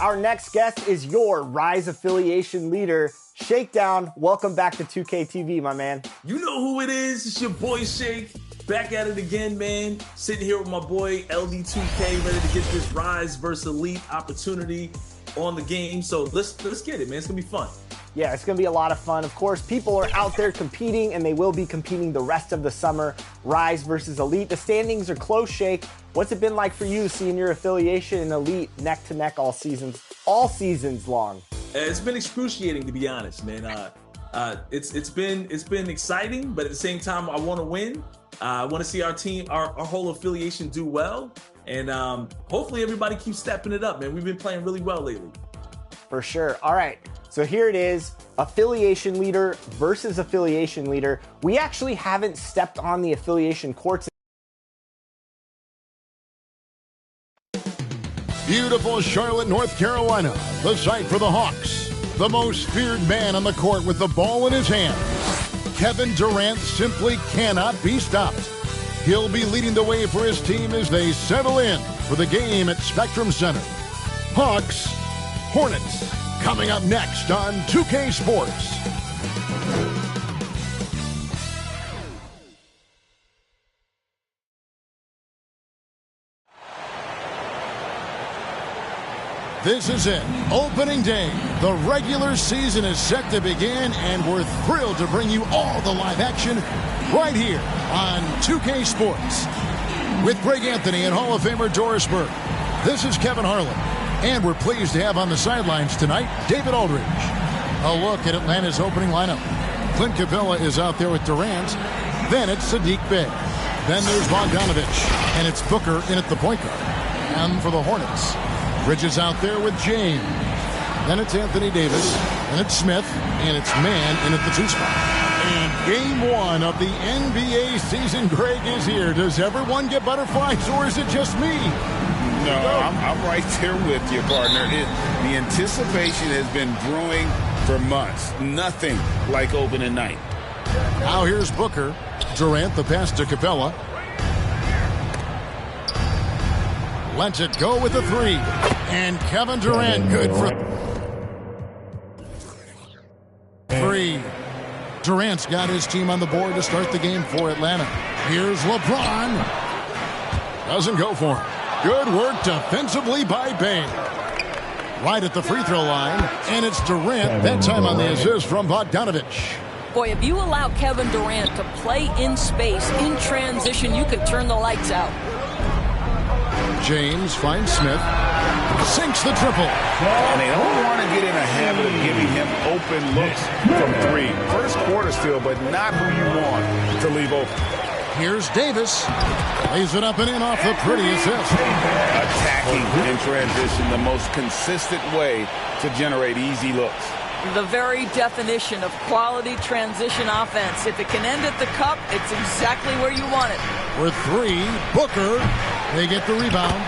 Our next guest is your Rise affiliation leader, Shakedown. Welcome back to 2K TV, my man. You know who it is. It's your boy Shake. Back at it again, man. Sitting here with my boy LD2K, ready to get this Rise versus Elite opportunity on the game. So let's get it, man. It's going to be fun. Yeah, it's going to be a lot of fun. Of course, people are out there competing, and they will be competing the rest of the summer. Rise versus Elite. The standings are close, Shake. What's it been like for you seeing your affiliation in Elite neck to neck all seasons long? It's been excruciating, to be honest, man. It's been exciting, but at the same time, I want to win. I want to see our team, our whole affiliation do well, and hopefully everybody keeps stepping it up, man. We've been playing really well lately. For sure. All right. So here it is, affiliation leader versus affiliation leader. We actually haven't stepped on the affiliation courts. Beautiful Charlotte, North Carolina, the site for the Hawks. The most feared man on the court with the ball in his hand. Kevin Durant simply cannot be stopped. He'll be leading the way for his team as they settle in for the game at Spectrum Center. Hawks, Hornets, coming up next on 2K Sports. This is it, opening day. The regular season is set to begin, and we're thrilled to bring you all the live action right here on 2K Sports. With Greg Anthony and Hall of Famer Doris Burke, this is Kevin Harlan, and we're pleased to have on the sidelines tonight David Aldridge. A look at Atlanta's opening lineup. Clint Capella is out there with Durant. Then it's Saddiq Bey. Then there's Bogdanovic, and it's Booker in at the point guard. And for the Hornets, Bridges out there with James. Then it's Anthony Davis. And it's Smith. And it's Mann in at the 2 spot. And game 1 of the NBA season, Greg, is here. Does everyone get butterflies, or is it just me? No, I'm right there with you, partner. The anticipation has been brewing for months. Nothing like opening night. Now here's Booker. Durant, the pass to Capella. Lets it go with the 3. And Kevin Durant, good for 3. Durant's got his team on the board to start the game for Atlanta. Here's LeBron. Doesn't go for him. Good work defensively by Bey. Right at the free throw line. And it's Durant, that time on the assist from Bogdanovic. Boy, if you allow Kevin Durant to play in space, in transition, you can turn the lights out. James finds Smith. Sinks the triple. And they don't want to get in a habit of giving him open looks from 3. First quarter still, but not who you want to leave open. Here's Davis. Lays it up and in off the pretty assist. Attacking in transition, the most consistent way to generate easy looks. The very definition of quality transition offense. If it can end at the cup, it's exactly where you want it. For 3, Booker. They get the rebound.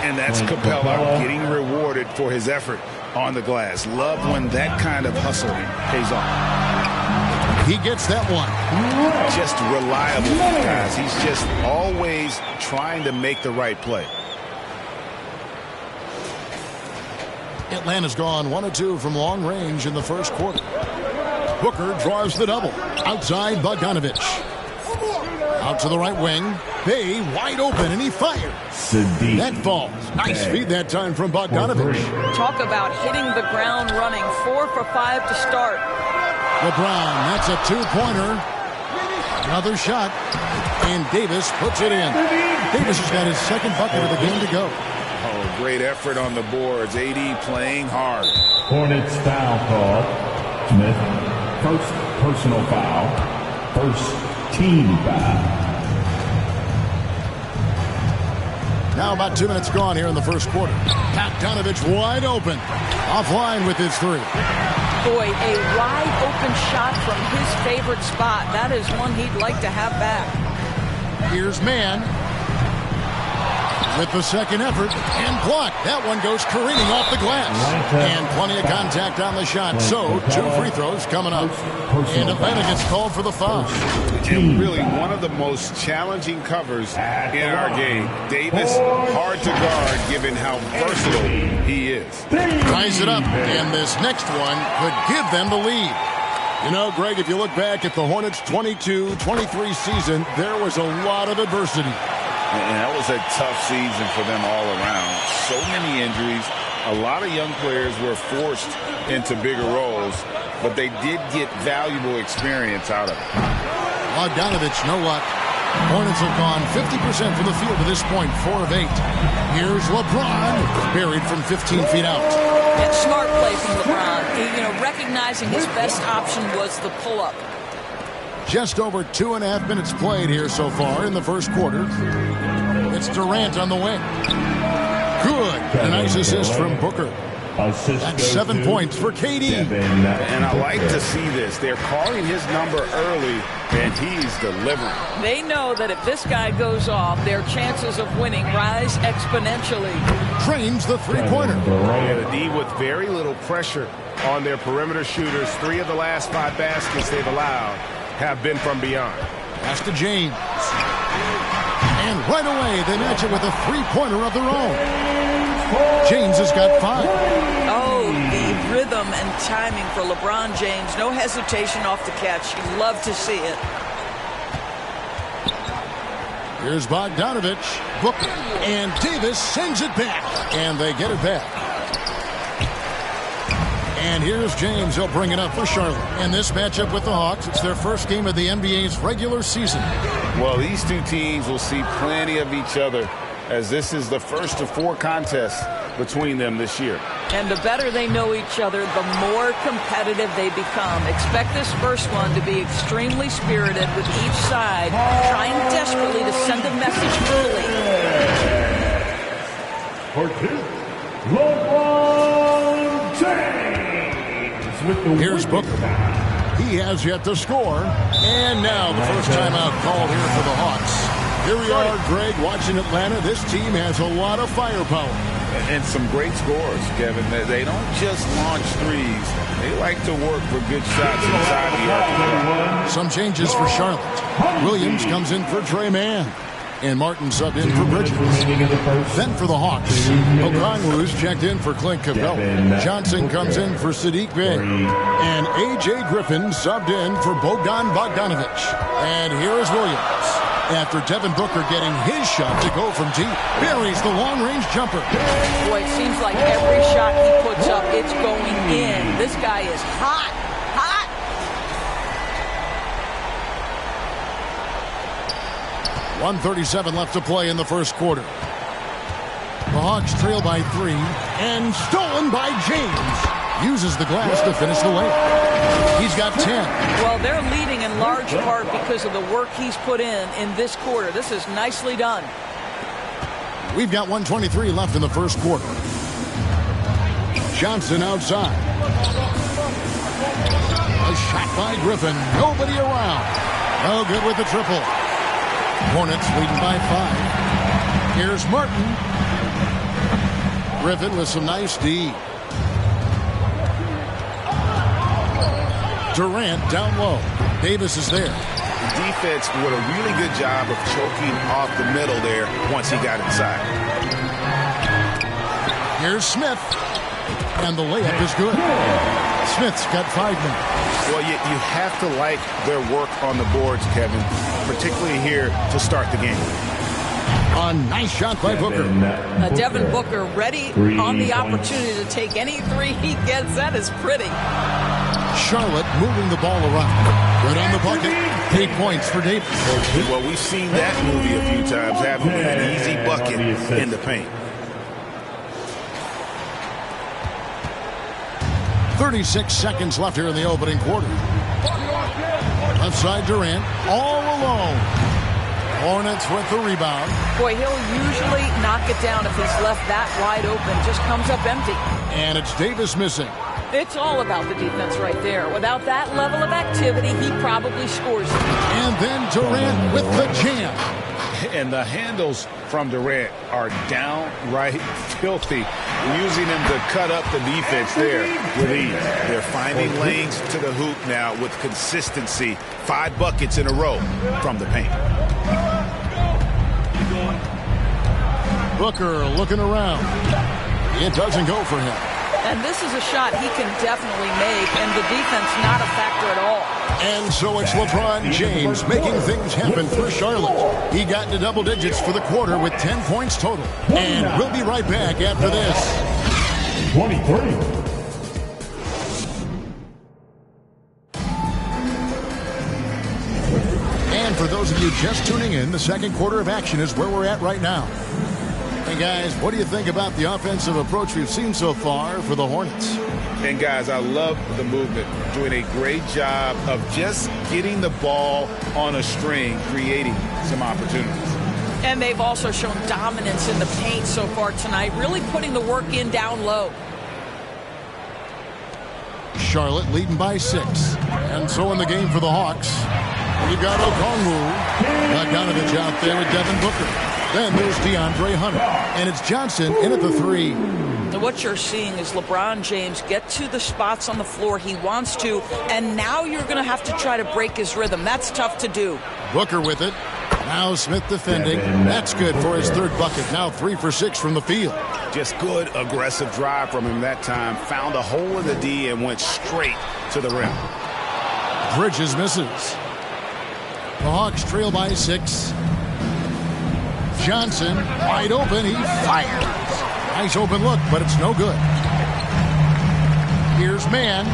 And that's Capella getting rewarded for his effort on the glass. Love when that kind of hustle pays off. He gets that one. Just reliable, guys. He's just always trying to make the right play. Atlanta's gone 1 of 2 from long range in the first quarter. Booker draws the double. Outside Bogdanovic. Out to the right wing. Bey wide open, and he fires. Saddiq. That falls. Nice feed that time from Bogdanovic. Talk about hitting the ground running. 4 for 5 to start. LeBron, that's a 2-pointer. Another shot. And Davis puts it in. Davis has got his second bucket of the game to go. Oh, great effort on the boards. AD playing hard. Hornets foul call. Smith, first personal foul. First team foul. Now about 2 minutes gone here in the first quarter. Bogdanovich wide open. Offline with his three. Boy, a wide open shot from his favorite spot. That is one he'd like to have back. Here's Mann with the second effort and blocked. That one goes careening off the glass. And plenty of contact on the shot. So 2 free throws coming up. And Atlanta gets called for the foul. And really one of the most challenging covers in our game. Davis, hard to guard given how versatile he is. Ties it up, and this next one could give them the lead. You know, Greg, if you look back at the Hornets' 22-23 season, there was a lot of adversity. And that was a tough season for them all around. So many injuries. A lot of young players were forced into bigger roles, but they did get valuable experience out of it. Bogdanovich, no luck. Hornets have gone 50% from the field to this point, 4 of 8. Here's LeBron, buried from 15 feet out. And smart play from LeBron. You know, recognizing his best option was the pull-up. Just over 2.5 minutes played here so far in the first quarter. It's Durant on the wing. Good. A nice assist from Booker. That's 7 points for KD. And I like to see this. They're calling his number early, and he's delivering. They know that if this guy goes off, their chances of winning rise exponentially. Trains the three-pointer. And the D with very little pressure on their perimeter shooters. 3 of the last 5 baskets they've allowed have been from beyond. Pass to James. And right away, they match it with a three-pointer of their own. James has got 5. Oh, the rhythm and timing for LeBron James. No hesitation off the catch. You love to see it. Here's Bogdanovich. Booker. And Davis sends it back. And they get it back. And here's James. He'll bring it up for Charlotte. And this matchup with the Hawks, it's their first game of the NBA's regular season. Well, these two teams will see plenty of each other, as this is the first of 4 contests between them this year. And the better they know each other, the more competitive they become. Expect this first one to be extremely spirited, with each side trying desperately to send a message early. LeBron James. Here's Booker. He has yet to score. And now the first timeout called here for the Hawks. Here we are, Greg, watching Atlanta. This team has a lot of firepower. And some great scores, Kevin. They don't just launch threes. They like to work for good shots inside the arc. Some changes for Charlotte. Williams comes in for Trey Mann. And Martin subbed in for Bridges. Then for the Hawks, Okongwu's checked in for Clint Capella. Johnson comes in for Sadiq Bey. And A.J. Griffin subbed in for Bogdan Bogdanovich. And here is Williams. After Devin Booker getting his shot to go from deep, buries the long-range jumper. Boy, it seems like every shot he puts up, it's going in. This guy is hot. 1:37 left to play in the first quarter. The Hawks trail by 3, and stolen by James. Uses the glass to finish the layup. He's got 10. Well, they're leading in large part because of the work he's put in this quarter. This is nicely done. We've got 1:23 left in the first quarter. Johnson outside. A shot by Griffin. Nobody around. No good with the triple. Hornets leading by 5. Here's Martin. Griffin with some nice D. Durant down low. Davis is there. The defense did a really good job of choking off the middle there once he got inside. Here's Smith. And the layup is good. Smith's got 5 minutes. Well, you have to like their work on the boards, Kevin, particularly here to start the game. A nice shot by Booker. Devin Booker ready on the opportunity to take any 3 he gets. That is pretty. Charlotte moving the ball around. Good on the bucket. 8 points for Davis. Well, we've seen that movie a few times, haven't we? An easy bucket in the paint. 36 seconds left here in the opening quarter. Left side Durant, all alone. Hornets with the rebound. Boy, he'll usually knock it down if he's left that wide open. Just comes up empty. And it's Davis missing. It's all about the defense right there. Without that level of activity, he probably scores it. And then Durant with the jam. And the handles from Durant are downright filthy, using him to cut up the defense there with ease. They're finding lanes to the hoop now with consistency. 5 buckets in a row from the paint. Booker looking around. It doesn't go for him. And this is a shot he can definitely make, and the defense not a factor at all. And so it's LeBron James making things happen for Charlotte. He got into double digits for the quarter with 10 points total. And we'll be right back after this. 23. And for those of you just tuning in, the second quarter of action is where we're at right now. Hey guys, what do you think about the offensive approach we've seen so far for the Hornets? And guys, I love the movement. Doing a great job of just getting the ball on a string, creating some opportunities. And they've also shown dominance in the paint so far tonight, really putting the work in down low. Charlotte leading by 6. And so in the game for the Hawks, you got Okongwu. Bogdanovich out there with Devin Booker. Then there's DeAndre Hunter. And it's Johnson in at the 3. And what you're seeing is LeBron James get to the spots on the floor he wants to, and now you're going to have to try to break his rhythm. That's tough to do. Booker with it. Now Smith defending. That's good for his 3rd bucket. Now 3 for 6 from the field. Just good aggressive drive from him that time. Found a hole in the D and went straight to the rim. Bridges misses. The Hawks trail by 6. Johnson wide open. He fires. Nice open look, but it's no good. Here's Mann.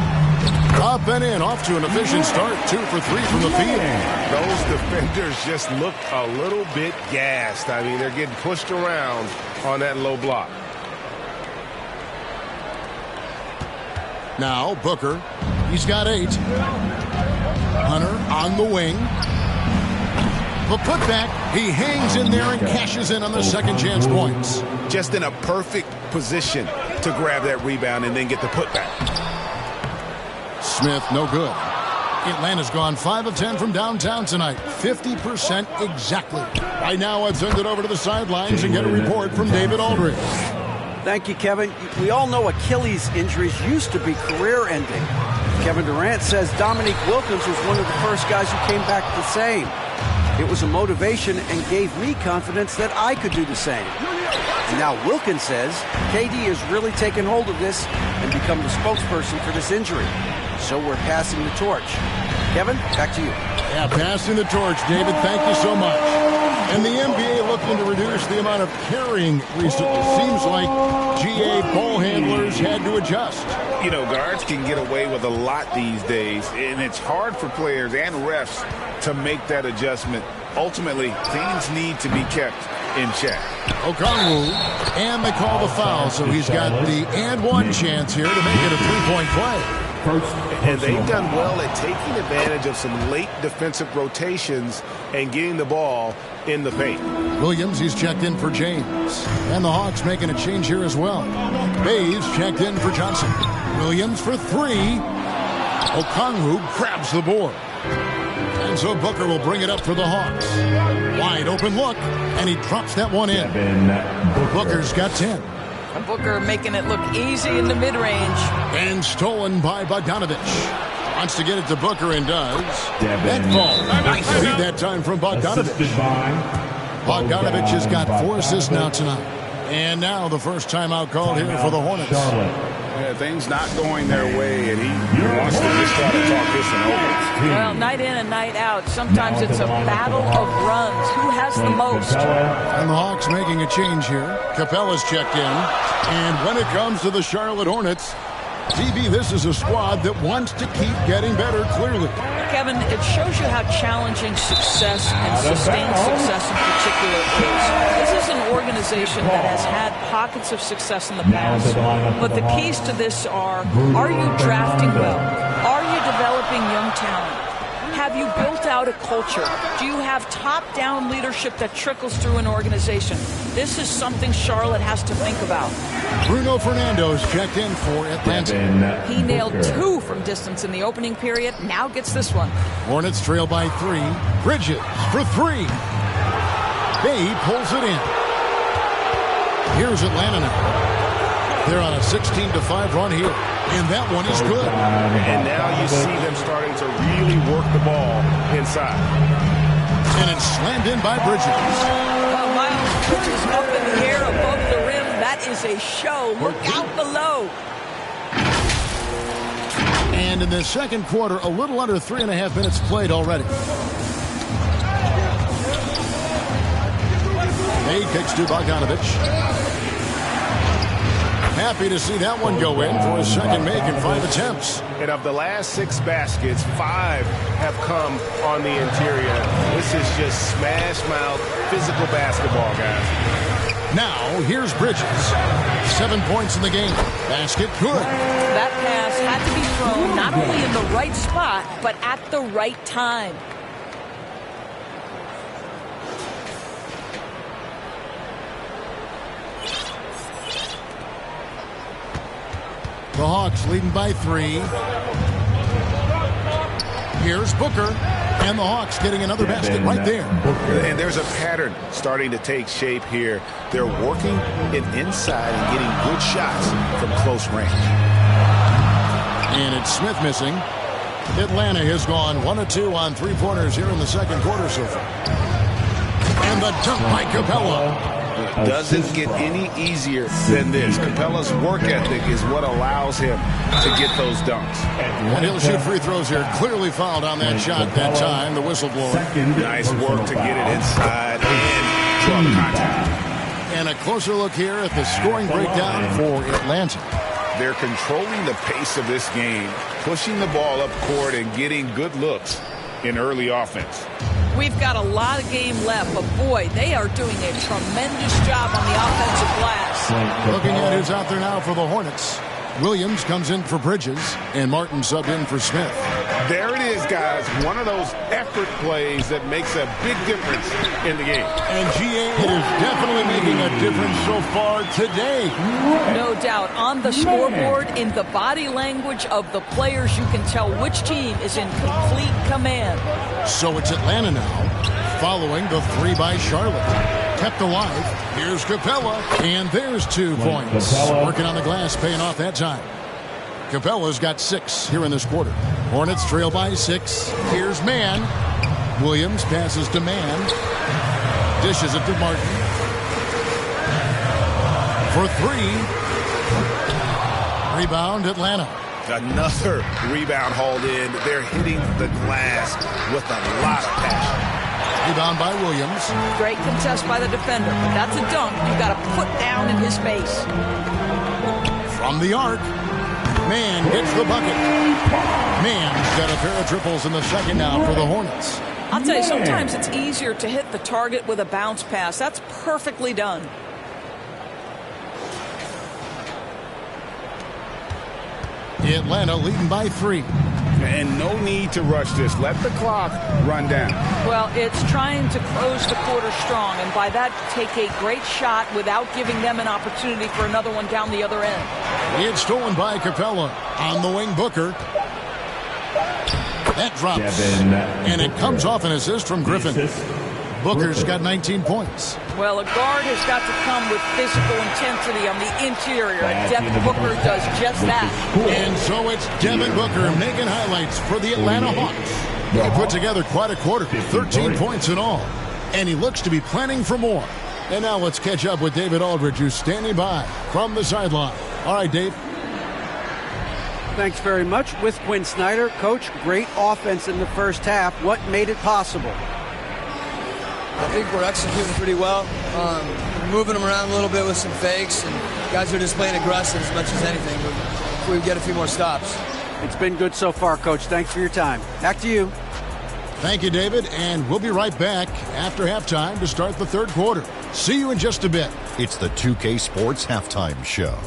Up and in. Off to an efficient start. 2 for 3 from the field. Those defenders just look a little bit gassed. I mean, they're getting pushed around on that low block. Now Booker. He's got 8. Hunter on the wing. The putback, he hangs in there and cashes in on the second chance points. Just in a perfect position to grab that rebound and then get the putback. Smith, no good. Atlanta's gone 5 of 10 from downtown tonight. 50% exactly. Right now, I've sent it over to the sidelines and get a report from David Aldridge. Thank you, Kevin. We all know Achilles injuries used to be career-ending. Kevin Durant says Dominique Wilkins was one of the first guys who came back the same. It was a motivation and gave me confidence that I could do the same. And now Wilkins says KD has really taken hold of this and become the spokesperson for this injury. So we're passing the torch. Kevin, back to you. Yeah, passing the torch, David. Thank you so much. And the NBA looking to reduce the amount of carrying recently. Seems like GA ball handlers had to adjust. You know, guards can get away with a lot these days, and it's hard for players and refs to make that adjustment. Ultimately, things need to be kept in check. Okongwu, and they call the foul, so he's got the and one chance here to make it a 3-point play. And they've done well at taking advantage of some late defensive rotations and getting the ball in the paint. Williams, he's checked in for James. And the Hawks making a change here as well. Bays checked in for Johnson. Williams for 3. Okongwu grabs the board. And so Booker will bring it up for the Hawks. Wide open look, and he drops that one in. Booker's got 10. Booker making it look easy in the mid-range. And stolen by Bogdanovich. Wants to get it to Booker and does. That ball. Nice feed that time from Bogdanovich. Bogdanovich has got 4 assists now tonight. And now the first timeout called here for the Hornets. Yeah, things not going their way, and he wants to just try to talk this one over. Well, night in and night out, sometimes it's a battle of runs. Who has the most? And the Hawks making a change here. Capella's checked in. And when it comes to the Charlotte Hornets, DB, this is a squad that wants to keep getting better, clearly. Kevin, it shows you how challenging success and sustained success in particular is. This is an organization that has had pockets of success in the past, but the keys to this are you drafting well? Are you developing young talent? Have you built out a culture? Do you have top-down leadership that trickles through an organization? This is something Charlotte has to think about. Bruno Fernando's checked in for Atlanta. He nailed 2 from distance in the opening period. Now gets this one. Hornets trail by 3. Bridges for 3. Bay pulls it in. Here's Atlanta now. They're on a 16-5 run here. And that one is good. And now you see them starting to really work the ball inside. And it's slammed in by Bridges. Miles Bridges up in the air above the rim. That is a show. Look out below. And in the second quarter, a little under 3.5 minutes played already. May kicks to Bogdanovich. Happy to see that one go in for his second make in 5 attempts. And of the last 6 baskets, 5 have come on the interior. This is just smash mouth physical basketball, guys. Now, here's Bridges. 7 points in the game. Basket good. That pass had to be thrown not only in the right spot, but at the right time. The Hawks leading by 3. Here's Booker. And the Hawks getting another basket right there. And there's a pattern starting to take shape here. They're working it inside and getting good shots from close range. And it's Smith missing. Atlanta has gone 1 of 2 on 3-pointers here in the second quarter so far. And the dunk by Capella. It doesn't get any easier than this. Capella's work ethic is what allows him to get those dunks. And he'll shoot free throws here. Clearly fouled on that shot that time. The whistleblower. Nice work to get it inside and draw the contact. And a closer look here at the scoring breakdown for Atlanta. They're controlling the pace of this game, pushing the ball up court and getting good looks in early offense. We've got a lot of game left, but boy, they are doing a tremendous job on the offensive glass. Looking at who's out there now for the Hornets. Williams comes in for Bridges, and Martin subbed in for Smith. There it is, guys. One of those effort plays that makes a big difference in the game. And GA, it is definitely making a difference so far today. No doubt. On the scoreboard, in the body language of the players, you can tell which team is in complete command. So it's Atlanta now, following the 3 by Charlotte. Kept alive. Here's Capella, and there's 2 points. Working on the glass, paying off that time. Capella's got 6 here in this quarter. Hornets trail by 6. Here's Mann. Williams passes to Mann. Dishes it to Martin. For 3. Rebound, Atlanta. Another rebound hauled in. They're hitting the glass with a lot of passion. Rebound by Williams. Great contest by the defender. That's a dunk you got to put down in his face. From the arc, Mann gets the bucket. Mann's got a pair of triples in the second now for the Hornets. I'll tell you, sometimes it's easier to hit the target with a bounce pass. That's perfectly done. Atlanta leading by 3. And no need to rush this. Let the clock run down. Well, it's trying to close the quarter strong, and by that, take a great shot without giving them an opportunity for another one down the other end. It's stolen by Capella. On the wing, Booker. That drops. And it comes off an assist from Griffin. Booker's got 19 points. Well, a guard has got to come with physical intensity on the interior, and Devin Booker does just that. And so it's Devin Booker making highlights for the Atlanta Hawks. He put together quite a quarter, 13 points in all. And he looks to be planning for more. And now let's catch up with David Aldridge, who's standing by from the sideline. All right, Dave. Thanks very much. With Quinn Snyder. Coach, great offense in the first half. What made it possible? I think we're executing pretty well. Moving them around a little bit with some fakes, and guys are just playing aggressive as much as anything. hopefully we get a few more stops. It's been good so far, Coach. Thanks for your time. Back to you. Thank you, David, and we'll be right back after halftime to start the third quarter. See you in just a bit. It's the 2K Sports Halftime Show.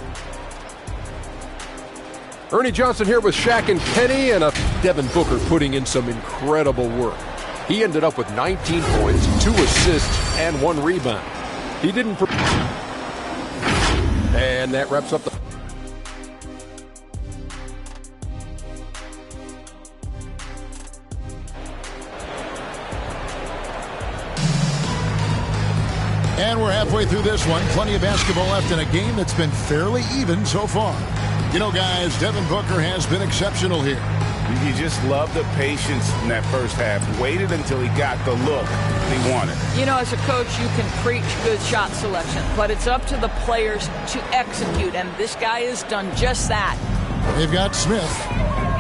Ernie Johnson here with Shaq and Kenny, and Devin Booker putting in some incredible work. He ended up with 19 points, 2 assists, and 1 rebound. He didn't... And that wraps up the... And we're halfway through this one. Plenty of basketball left in a game that's been fairly even so far. You know, guys, Devin Booker has been exceptional here. You just love the patience in that first half. Waited until he got the look he wanted. You know, as a coach, you can preach good shot selection, but it's up to the players to execute, and this guy has done just that. They've got Smith.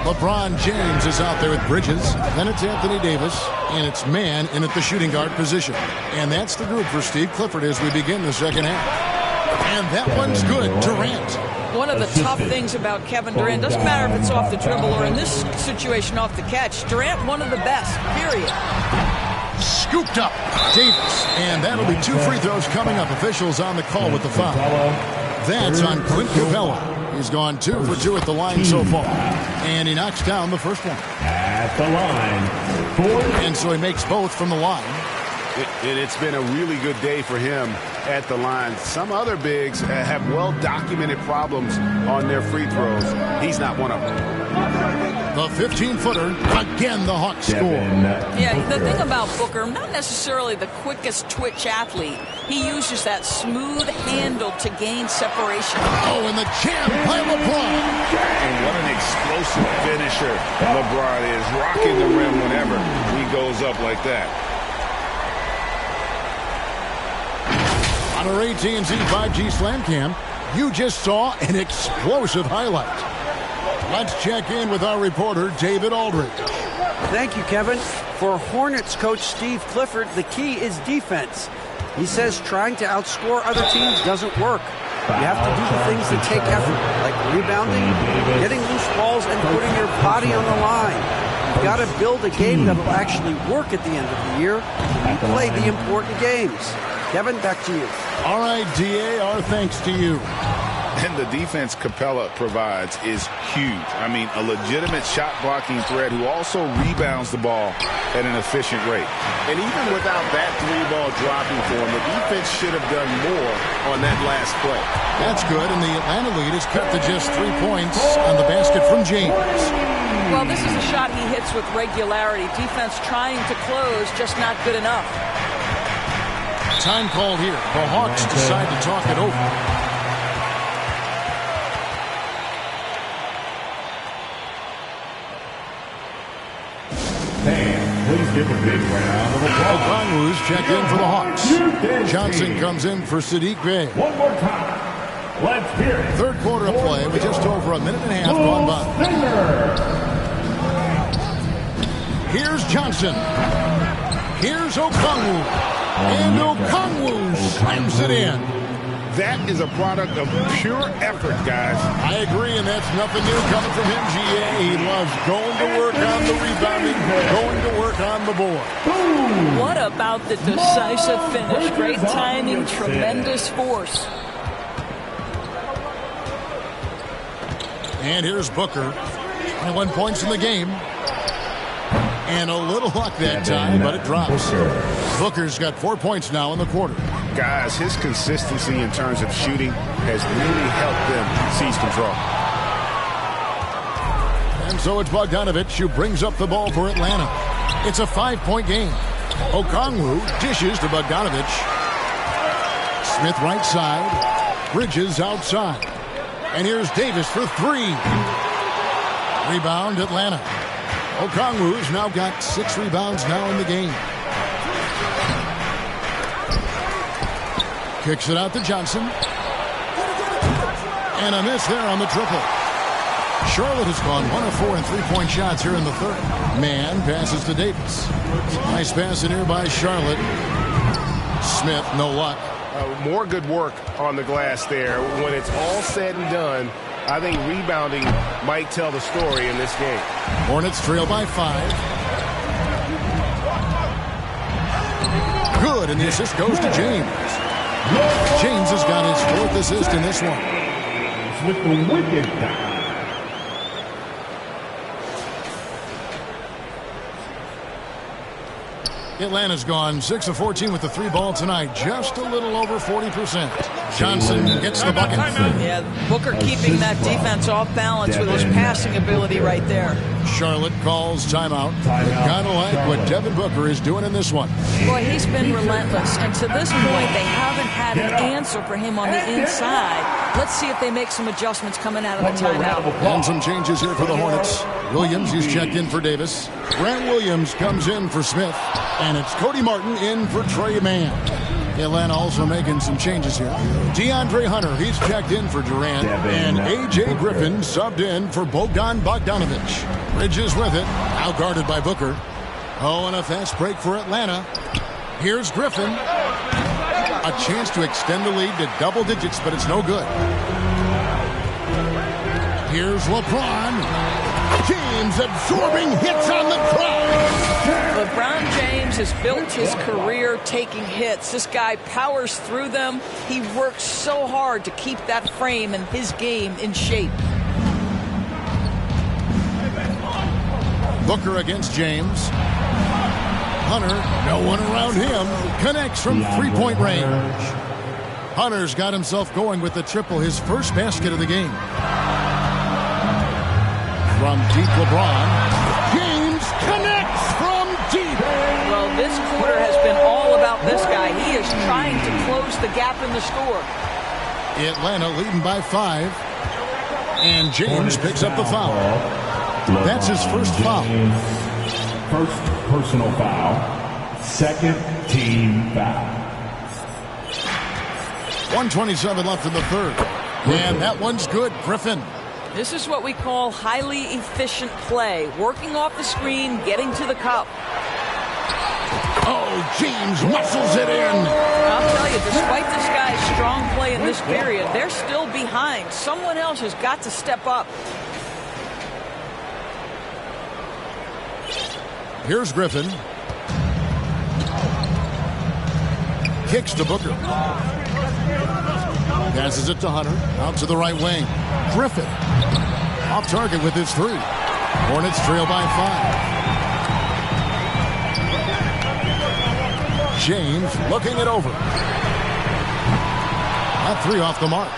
LeBron James is out there with Bridges. Then it's Anthony Davis, and it's Man in at the shooting guard position. And that's the group for Steve Clifford as we begin the second half. And that one's good. Durant. One of the tough things about Kevin Durant, doesn't matter if it's off the dribble or in this situation off the catch, Durant one of the best, period. Scooped up. Davis. And that'll be 2 free throws coming up. Officials on the call with the foul. That's on Clint Capella. He's gone 2 for 2 at the line so far. And he knocks down the first one. At the line. And so he makes both from the line. It's been a really good day for him at the line. Some other bigs have well-documented problems on their free throws. He's not one of them. The 15-footer, again the Hawks score. Yeah, the thing about Booker, not necessarily the quickest twitch athlete. He uses that smooth handle to gain separation. Oh, and the jam by LeBron. And what an explosive finisher LeBron is. Rocking the rim whenever he goes up like that. On our AT&T 5G Slam Cam, you just saw an explosive highlight. Let's check in with our reporter, David Aldridge. Thank you, Kevin. For Hornets coach Steve Clifford, the key is defense. He says trying to outscore other teams doesn't work. You have to do the things that take effort, like rebounding, getting loose balls, and putting your body on the line. You've got to build a game that will actually work at the end of the year when you play the important games. Kevin, back to you. All right, DA, our thanks to you. And the defense Capella provides is huge. I mean, a legitimate shot-blocking threat who also rebounds the ball at an efficient rate. And even without that 3-ball dropping for him, the defense should have done more on that last play. That's good, and the Atlanta lead is cut to just 3 points on the basket from James. Well, this is a shot he hits with regularity. Defense trying to close, just not good enough. Time called here. The Hawks decide to talk it over. Please give a big round of applause. Okongwu's checked in for the Hawks. Johnson comes in for Sadiq Bey. One more time. Let's hear it. Third quarter of play with just over a minute and a half gone by. Here's Johnson. Here's Okongwu. And Okongwu slams it in. That is a product of pure effort, guys. I agree, and that's nothing new coming from him, GA. He loves going to work on the rebounding, going to work on the board. What about the decisive finish? Great timing, tremendous force. And here's Booker. 21 points in the game. And a little luck that time, but it drops. Booker's got 4 points now in the quarter. Guys, his consistency in terms of shooting has really helped them seize control. And so it's Bogdanovich who brings up the ball for Atlanta. It's a 5-point game. Okongwu dishes to Bogdanovich. Smith right side. Bridges outside. And here's Davis for 3. Rebound Atlanta. Okongwu's now got 6 rebounds now in the game. Kicks it out to Johnson. And a miss there on the triple. Charlotte has gone 1 of 4 in 3-point shots here in the third. Man passes to Davis. Nice pass in here by Charlotte. Smith, no luck. More good work on the glass there. When it's all said and done, I think rebounding might tell the story in this game. Hornets trail by 5. Good, and the assist goes to James. James has got his 4th assist in this one. With the wicked foul. Atlanta's gone 6 of 14 with the 3 ball tonight, just a little over 40%. Johnson gets the bucket. Yeah, Booker keeping that defense off balance with his passing ability right there. Charlotte calls timeout. Gotta like what Devin Booker is doing in this one. Boy, he's been relentless, and to this point, they haven't had an answer for him on the inside. Let's see if they make some adjustments coming out of the timeout. And some changes here for the Hornets. Williams, he's checked in for Davis. Grant Williams comes in for Smith. And it's Cody Martin in for Trey Mann. Atlanta also making some changes here. DeAndre Hunter, he's checked in for Durant. And A.J. Griffin subbed in for Bogdan Bogdanovic. Bridges with it, out guarded by Booker. Oh, and a fast break for Atlanta. Here's Griffin. A chance to extend the lead to double digits, but it's no good. Here's LeBron. James absorbing hits on the drive. LeBron James has built his career taking hits. This guy powers through them. He works so hard to keep that frame and his game in shape. Booker against James. Hunter, no one around him. Connects from three-point range. Hunter's got himself going with the triple, his first basket of the game. From deep, LeBron. James connects from deep. Well, this quarter has been all about this guy. He is trying to close the gap in the score. Atlanta leading by 5. And James picks up the foul. That's his first foul. First personal foul. Second team foul. 1:27 left in the third. And that one's good. Griffin. This is what we call highly efficient play. Working off the screen, getting to the cup. Oh, James muscles it in. I'll tell you, despite this guy's strong play in this period, they're still behind. Someone else has got to step up. Here's Griffin. Kicks to Booker. Passes it to Hunter. Out to the right wing. Griffin. Off target with his 3. Hornets trail by 5. James looking it over. That 3 off the mark.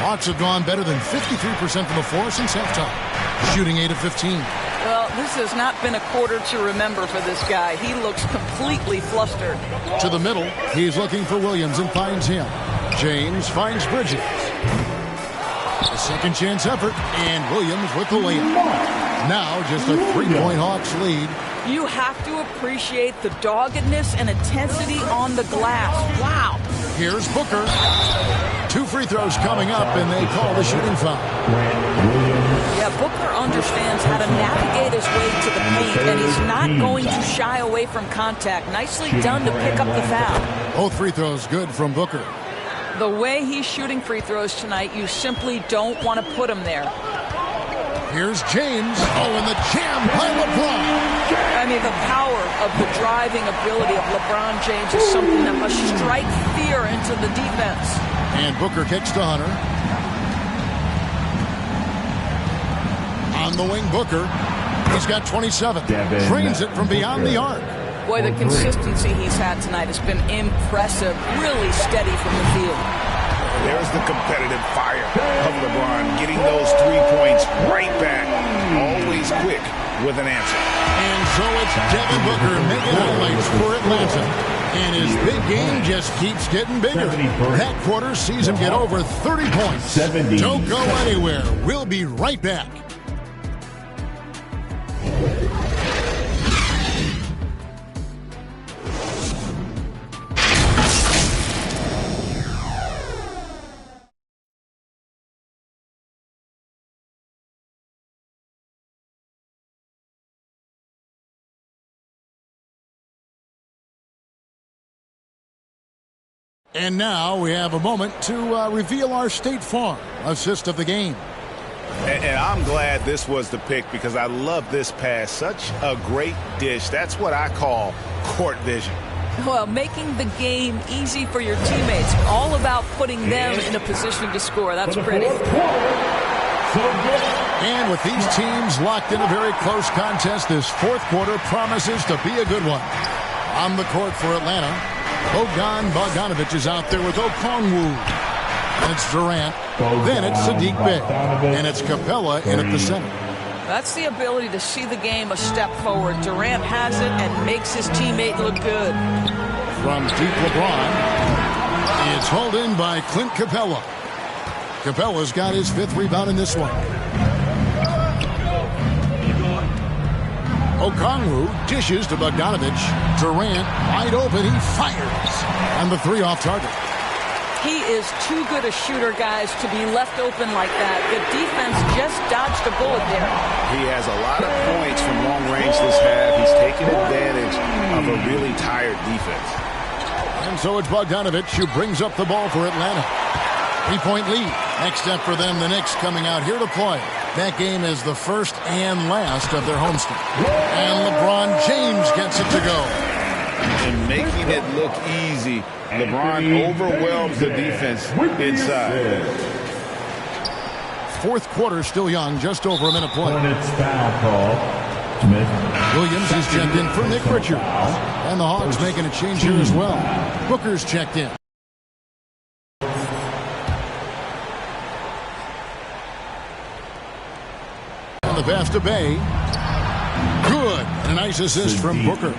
Hawks have gone better than 53% from the floor since halftime. Shooting 8 of 15. Well, this has not been a quarter to remember for this guy. He looks completely flustered. To the middle, he's looking for Williams and finds him. James finds Bridges. A second chance effort, and Williams with the layup. Now just a 3-point Hawks lead. You have to appreciate the doggedness and intensity on the glass. Wow. Here's Booker. 2 free throws coming up, and they call the shooting foul. Yeah, Booker understands how to navigate his way to the paint, and he's not going to shy away from contact. Nicely done to pick up the foul. Both free throws good from Booker. The way he's shooting free throws tonight, you simply don't want to put him there. Here's James. Oh, and the jam by LeBron. I mean, the power of the driving ability of LeBron James is something that must strike fear into the defense. And Booker kicks to Hunter. On the wing, Booker. He's got 27. Trains it from beyond the arc. Boy, the consistency he's had tonight has been impressive. Really steady from the field. There's the competitive fire of LeBron, getting those 3 points right back. Always quick with an answer. And so it's Devin Booker making highlights for Atlanta. And his big game just keeps getting bigger. That quarter sees him get over 30 points. Don't go anywhere. We'll be right back. And now we have a moment to reveal our State Farm assist of the game. And I'm glad this was the pick because I love this pass. Such a great dish. That's what I call court vision. Well, making the game easy for your teammates. All about putting them in a position to score. That's pretty. And with these teams locked in a very close contest, this fourth quarter promises to be a good one. On the court for Atlanta, Bogdan Bogdanovic is out there with Okongwu. And it's Durant. Then it's Saddiq Bey. And it's Capella in at the center. That's the ability to see the game a step forward. Durant has it and makes his teammate look good. From deep LeBron, it's hauled in by Clint Capella. Capella's got his 5th rebound in this one. Okongwu dishes to Bogdanovic. Durant wide open. He fires. And the 3 off target. He is too good a shooter, guys, to be left open like that. The defense just dodged a bullet there. He has a lot of points from long range this half. He's taking advantage of a really tired defense. And so it's Bogdanovic who brings up the ball for Atlanta. 3-point lead. Next step for them, the Knicks coming out here to play. That game is the first and last of their homestand. And LeBron James gets it to go. And making it look easy. LeBron overwhelms the defense inside. Fourth quarter still young, just over a minute play. Williams is checked in for Nick Richards. And the Hawks making a change here as well. Booker's checked in. And the pass to Bey. Good. And a nice assist from Booker.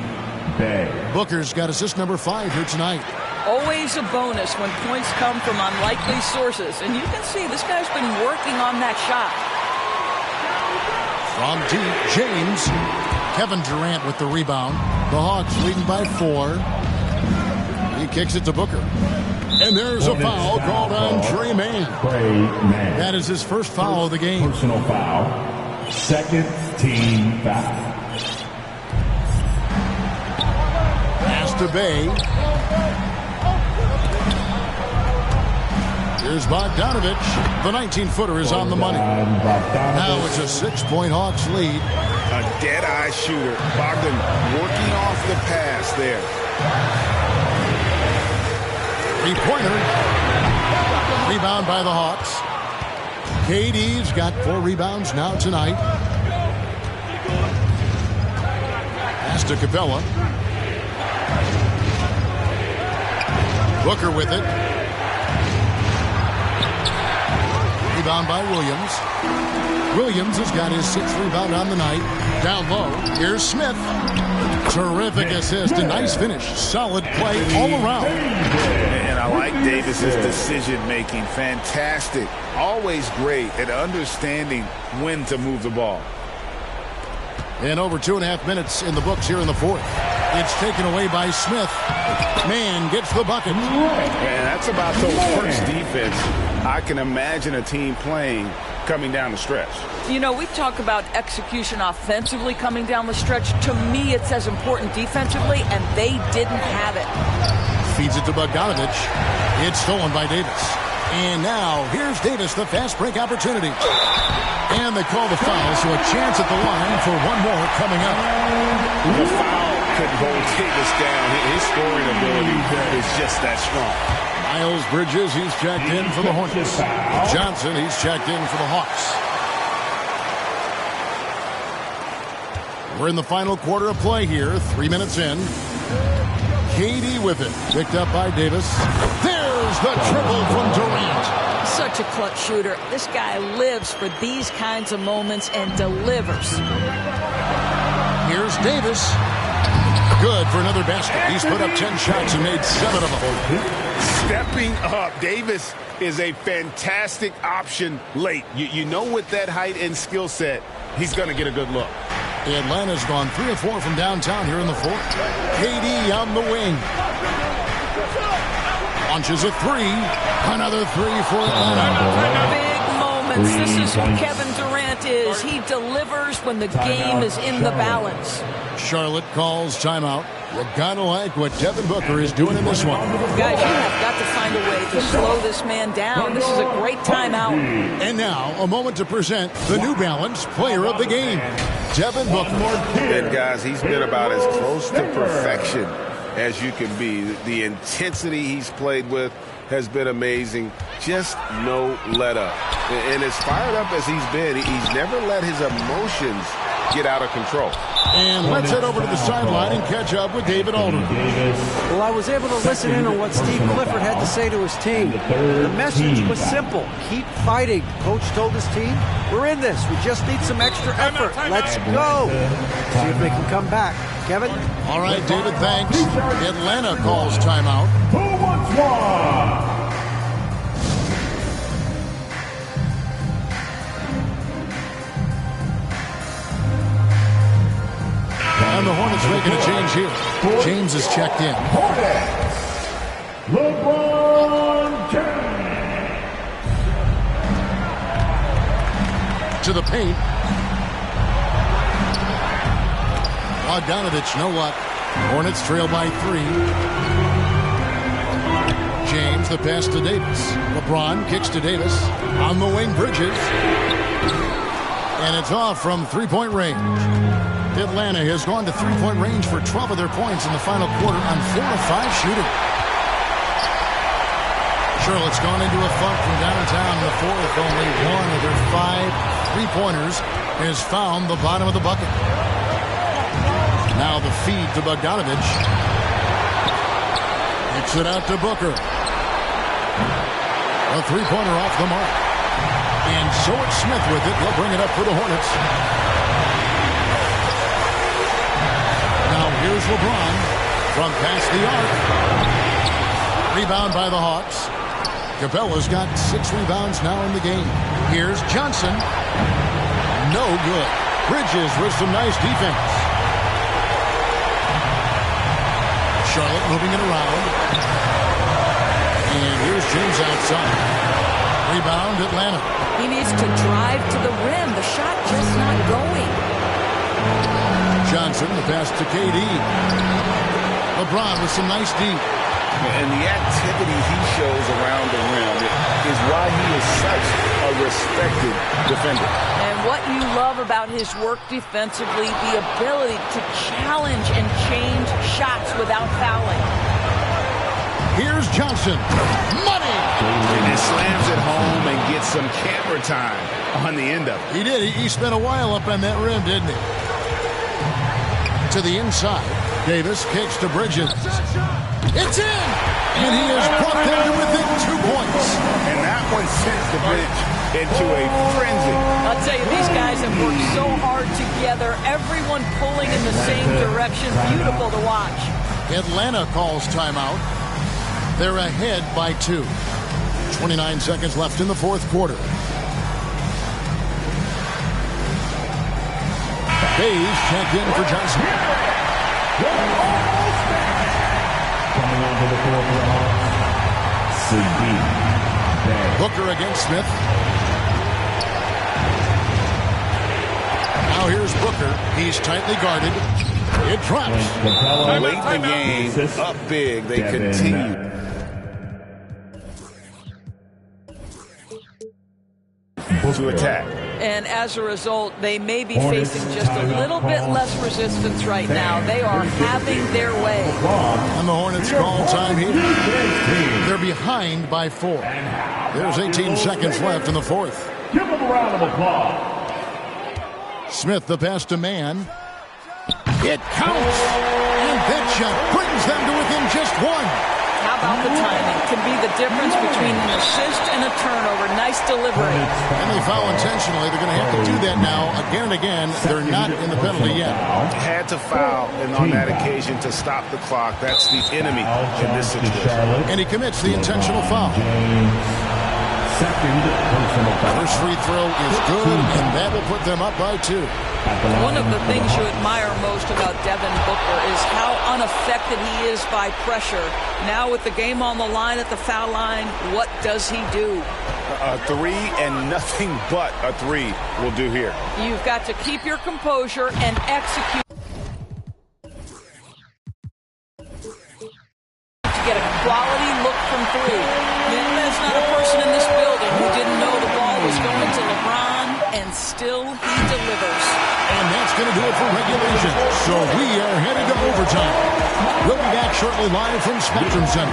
Booker's got assist number 5 here tonight. Always a bonus when points come from unlikely sources. And you can see this guy's been working on that shot. From deep, James. Kevin Durant with the rebound. The Hawks leading by 4. He kicks it to Booker. And there's a foul called on Tre Mann. That is his first foul of the game. Personal foul. Second team foul. Pass to Bey. Here's Bogdanovic. The 19-footer is on the money. Now it's a 6-point Hawks lead. A dead-eye shooter. Bogdan working off the pass there. 3-pointer. Rebound by the Hawks. KD's got 4 rebounds now tonight. Pass to Capella. Booker with it. Rebound by Williams. Williams has got his 6th rebound on the night. Down low. Here's Smith. Terrific assist. A nice finish. Solid play all around. And I like Davis's decision-making. Fantastic. Always great at understanding when to move the ball. And over 2.5 minutes in the books here in the fourth. It's taken away by Smith. Mann gets the bucket. Man, that's about the worst defense I can imagine a team playing coming down the stretch. You know, we talk about execution offensively coming down the stretch. To me, it's as important defensively, and they didn't have it. Feeds it to Bogdanovic. It's stolen by Davis. And now, here's Davis, the fast break opportunity. And they call the foul, so a chance at the line for one more coming up. The foul could hold Davis down. His scoring ability is just that strong. Miles Bridges, he's checked in for the Hornets. Johnson, he's checked in for the Hawks. We're in the final quarter of play here, 3 minutes in. KD with it, picked up by Davis. There's the triple from Durant. Such a clutch shooter. This guy lives for these kinds of moments and delivers. Here's Davis. Good for another basket. He's put up 10 shots and made 7 of them. Stepping up. Davis is a fantastic option late. You know, with that height and skill set, he's going to get a good look. Atlanta's gone 3 of 4 from downtown here in the fourth. KD on the wing. Launches a 3. Another 3 for Atlanta. Big moments. This is who Kevin Durant is. He delivers when the game is in the balance. Charlotte calls timeout. You gotta like what Devin Booker is doing in this one. Guys, you have got to find a way to slow this man down. This is a great timeout. And now, a moment to present the New Balance Player of the Game, Devin Booker. And guys, he's been about as close to perfection as you can be. The intensity he's played with has been amazing. Just no let up. And as fired up as he's been, he's never let his emotions get out of control. And let's head over to the sideline and catch up with David Aldridge. Well, I was able to listen in on what Steve Clifford had to say to his team. The message was simple. Keep fighting. Coach told his team, we're in this. We just need some extra effort. Let's go. See if they can come back. Kevin? All right, David, thanks. Atlanta calls timeout. Who wants one? And the Hornets making a change here. James is checked in. Hornets, LeBron James. To the paint. Bogdanovich, no luck. Hornets trail by 3. James, the pass to Davis. LeBron kicks to Davis. On the wing, Bridges. And it's off from three-point range. Atlanta has gone to three-point range for 12 of their points in the final quarter on 4 of 5 shooting. Charlotte's gone into a funk from downtown in the fourth. Only one of their 5 three-pointers has found the bottom of the bucket. Now the feed to Bogdanovich. Kicks it out to Booker. A three-pointer off the mark. And so it's Smith with it. They'll bring it up for the Hornets. Now here's LeBron from past the arc. Rebound by the Hawks. Capella's got 6 rebounds now in the game. Here's Johnson. No good. Bridges with some nice defense. Charlotte moving it around. And here's James outside. Rebound Atlanta. He needs to drive to the rim. The shot just not going. Johnson, the pass to KD. LeBron with some nice deep. And the activity he shows around the rim is why he is such a respected defender. And what you love about his work defensively, the ability to challenge and change shots without fouling. Here's Johnson. Money! And he slams it home and gets some camera time on the end of it. He did. He spent a while up on that rim, didn't he? To the inside. Davis kicks to Bridges. It's in! And he has brought them to within 2 points. And that one sends the Bridge into a frenzy. I'll tell you, these guys have worked so hard together. Everyone pulling in the same direction. Beautiful to watch. Atlanta calls timeout. They're ahead by 2. 29 seconds left in the fourth quarter. Hayes checked in for Johnson. Coming onto the floor for the Hawks, Saddiq Bey. Booker against Smith. Now here's Booker. He's tightly guarded. It drops. Late in the game, up big, they continue. To attack. And as a result, they may be facing just a little bit less resistance right now. They are having their way. And the Hornets call time here. They're behind by 4. There's 18 seconds left in the fourth. Give them a round of applause. Smith, the pass to Mann. It counts. And that shot brings them to within just 1. How about the timing? Can be the difference between an assist and a turnover. Nice delivery. And they foul intentionally. They're going to have to do that now again and again. They're not in the penalty yet. Had to foul and on that occasion to stop the clock. That's the enemy in this situation. And he commits the intentional foul. Second personal foul. First free throw is good, and that will put them up by 2. One of the things you admire most about Devin Booker is how unaffected he is by pressure. Now with the game on the line at the foul line, what does he do? A 3 and nothing but a 3 will do here. You've got to keep your composure and execute to get a quality look from 3. collision. So we are headed to overtime. We'll be back shortly live from Spectrum Center.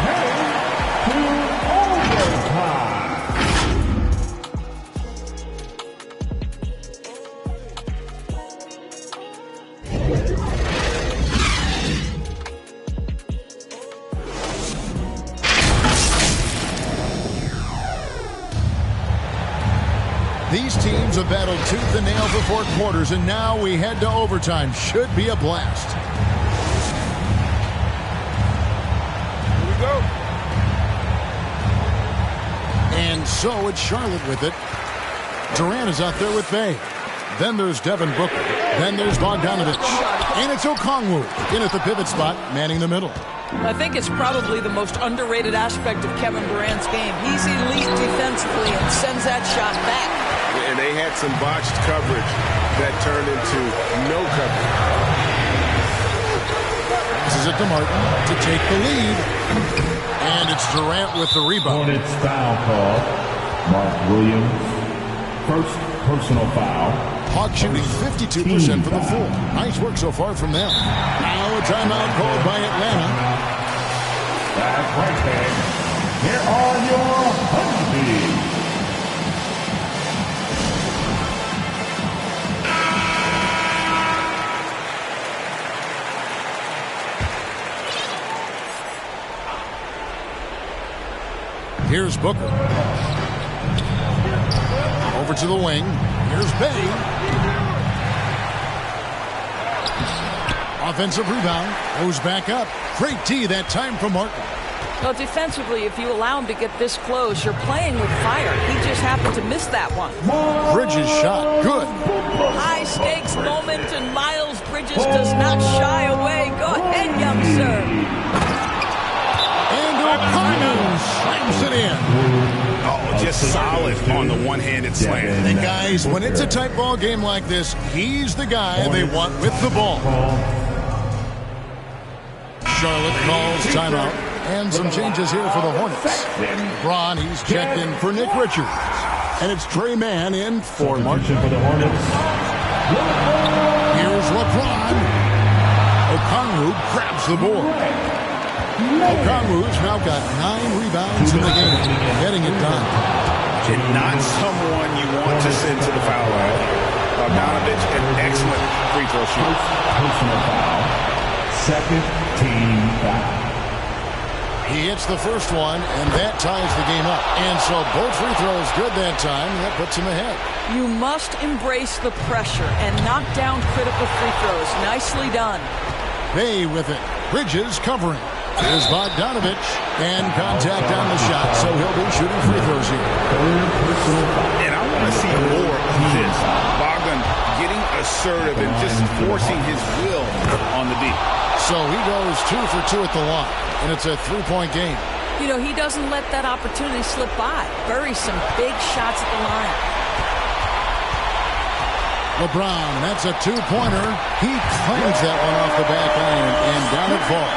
These teams have battled tooth and nail for 4 quarters, and now we head to overtime. Should be a blast. Here we go. And so it's Charlotte with it. Durant is out there with Bay. Then there's Devin Booker. Then there's Bogdanovic. And it's Okongwu in at the pivot spot, manning the middle. I think it's probably the most underrated aspect of Kevin Durant's game. He's elite defensively and sends that shot back. And they had some botched coverage that turned into no coverage. Passes it to Martin to take the lead. And it's Durant with the rebound. Hornets foul call. Mark Williams. First personal foul. Hawks shooting 52% from the floor. Nice work so far from them. Now a timeout called by Atlanta. That's right there. Here are your Honeybees. Here's Booker. Over to the wing. Here's Bay. Offensive rebound. Goes back up. Great D that time from Martin. Well, defensively, if you allow him to get this close, you're playing with fire. He just happened to miss that one. Bridges shot. Good. High-stakes moment, and Miles Bridges does not shy away. Go ahead, young sir. And O'Connor slams it in. Oh, just solid on the one-handed slam. And guys, when it's a tight ball game like this, he's the guy they want with the ball. Charlotte calls timeout. And some changes here for the Hornets. Braun, he's checked in for Nick Richards. And it's Trey Mann in for Martin. For the Hornets. Here's LeBron. Okongwu grabs the board. Okongwu's now got 9 rebounds in the game, getting it done. And not someone you want to send to the foul line. Bogdanovic, an excellent free throw shooter. Personal foul. Second team foul. He hits the first one, and that ties the game up. And so both free throws good that time. That puts him ahead. You must embrace the pressure and knock down critical free throws. Nicely done. Bay with it. Bridges covering. Here's Bogdanovic. And contact on the shot, so he'll be shooting free throws here. And I want to see more of this. Bogdan getting assertive and just forcing his will on the D. So he goes 2 for 2 at the line, and it's a 3-point game. You know, he doesn't let that opportunity slip by. Buries some big shots at the line. LeBron, that's a 2-pointer. He claims that one off the back iron, and down it falls.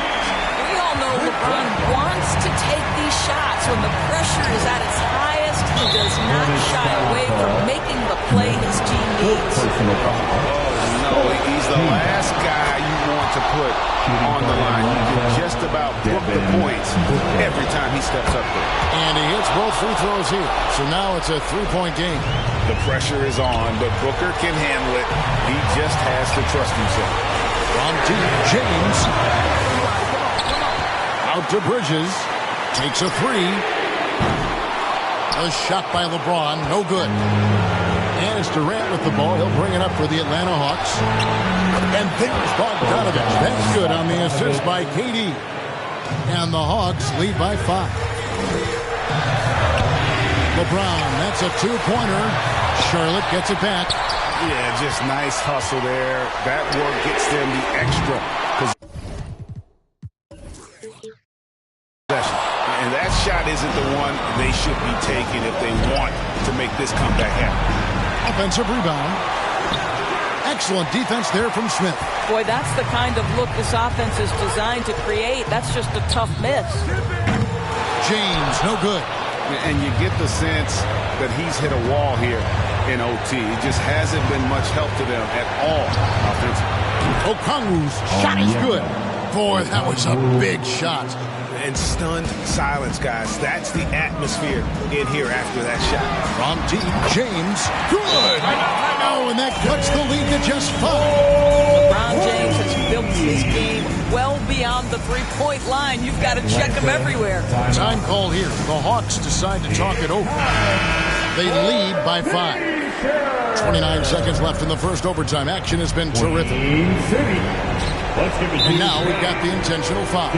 We all know LeBron wants to take these shots. When the pressure is at its highest, he does not shy away from making the play his team needs. Oh, no, he's the last guy you want to put on the line. You can just about book the points every time he steps up there. And he hits both free throws here. So now it's a 3-point game. The pressure is on, but Booker can handle it. He just has to trust himself. From deep, James. Out to Bridges. Takes a 3. A shot by LeBron. No good. And it's Durant with the ball. He'll bring it up for the Atlanta Hawks. And there's Bogdanovic. That's good on the assist by KD. And the Hawks lead by 5. LeBron, that's a 2-pointer. Charlotte gets it back. Yeah, just nice hustle there. That work gets them the extra possession. And that shot isn't the one they should be taking if they want to make this comeback happen. Offensive rebound. Excellent defense there from Smith. Boy, that's the kind of look this offense is designed to create. That's just a tough miss. James, no good. And you get the sense that he's hit a wall here in OT. It just hasn't been much help to them at all offensively. Okongwu's shot is good. Boy, that was a big shot. And stunned silence, guys. That's the atmosphere in here after that shot. From deep, James. Good. Oh, and that cuts the lead to just 5. LeBron James has built his game well beyond the three-point line. You've got to check him everywhere. Time call here. The Hawks decide to talk it over. They lead by 5. 29 seconds left in the first overtime. Action has been terrific. And now we've got the intentional foul.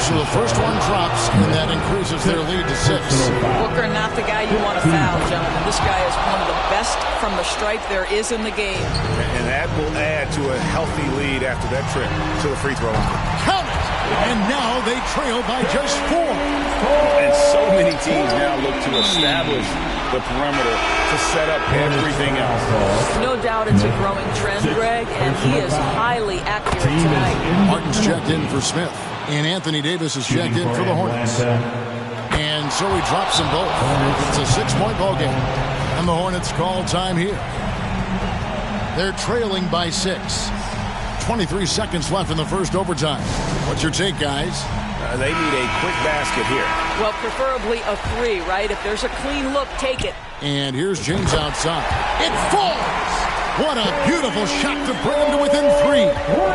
So the first one drops, and that increases their lead to 6. Booker, not the guy you want to foul, gentlemen. This guy is one of the best from the stripe there is in the game. And that will add to a healthy lead after that trip to the free throw line. Count it! And now they trail by just 4. And so many teams now look to establish the perimeter to set up everything else. No doubt it's a growing trend, Greg, and he is highly accurate tonight. Martin's checked in for Smith, and Anthony Davis is checked in for the Hornets. And so he drops them both. It's a 6-point ball game, and the Hornets call time here. They're trailing by 6. 23 seconds left in the first overtime. What's your take, guys? They need a quick basket here. Well, preferably a 3, right? If there's a clean look, take it. And here's James outside. It falls! What a beautiful shot to bring him to within 3.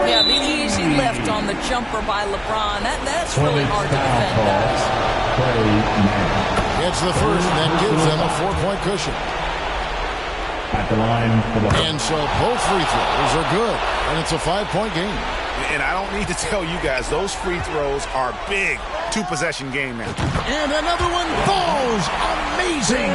Yeah, the easy lift on the jumper by LeBron. That's really hard to defend, guys. It's the first, and that gives them a 4-point cushion. At the line for the... And so both free throws are good, and it's a 5-point game. And I don't need to tell you guys, those free throws are big. 2-possession game now. And another one falls. Amazing.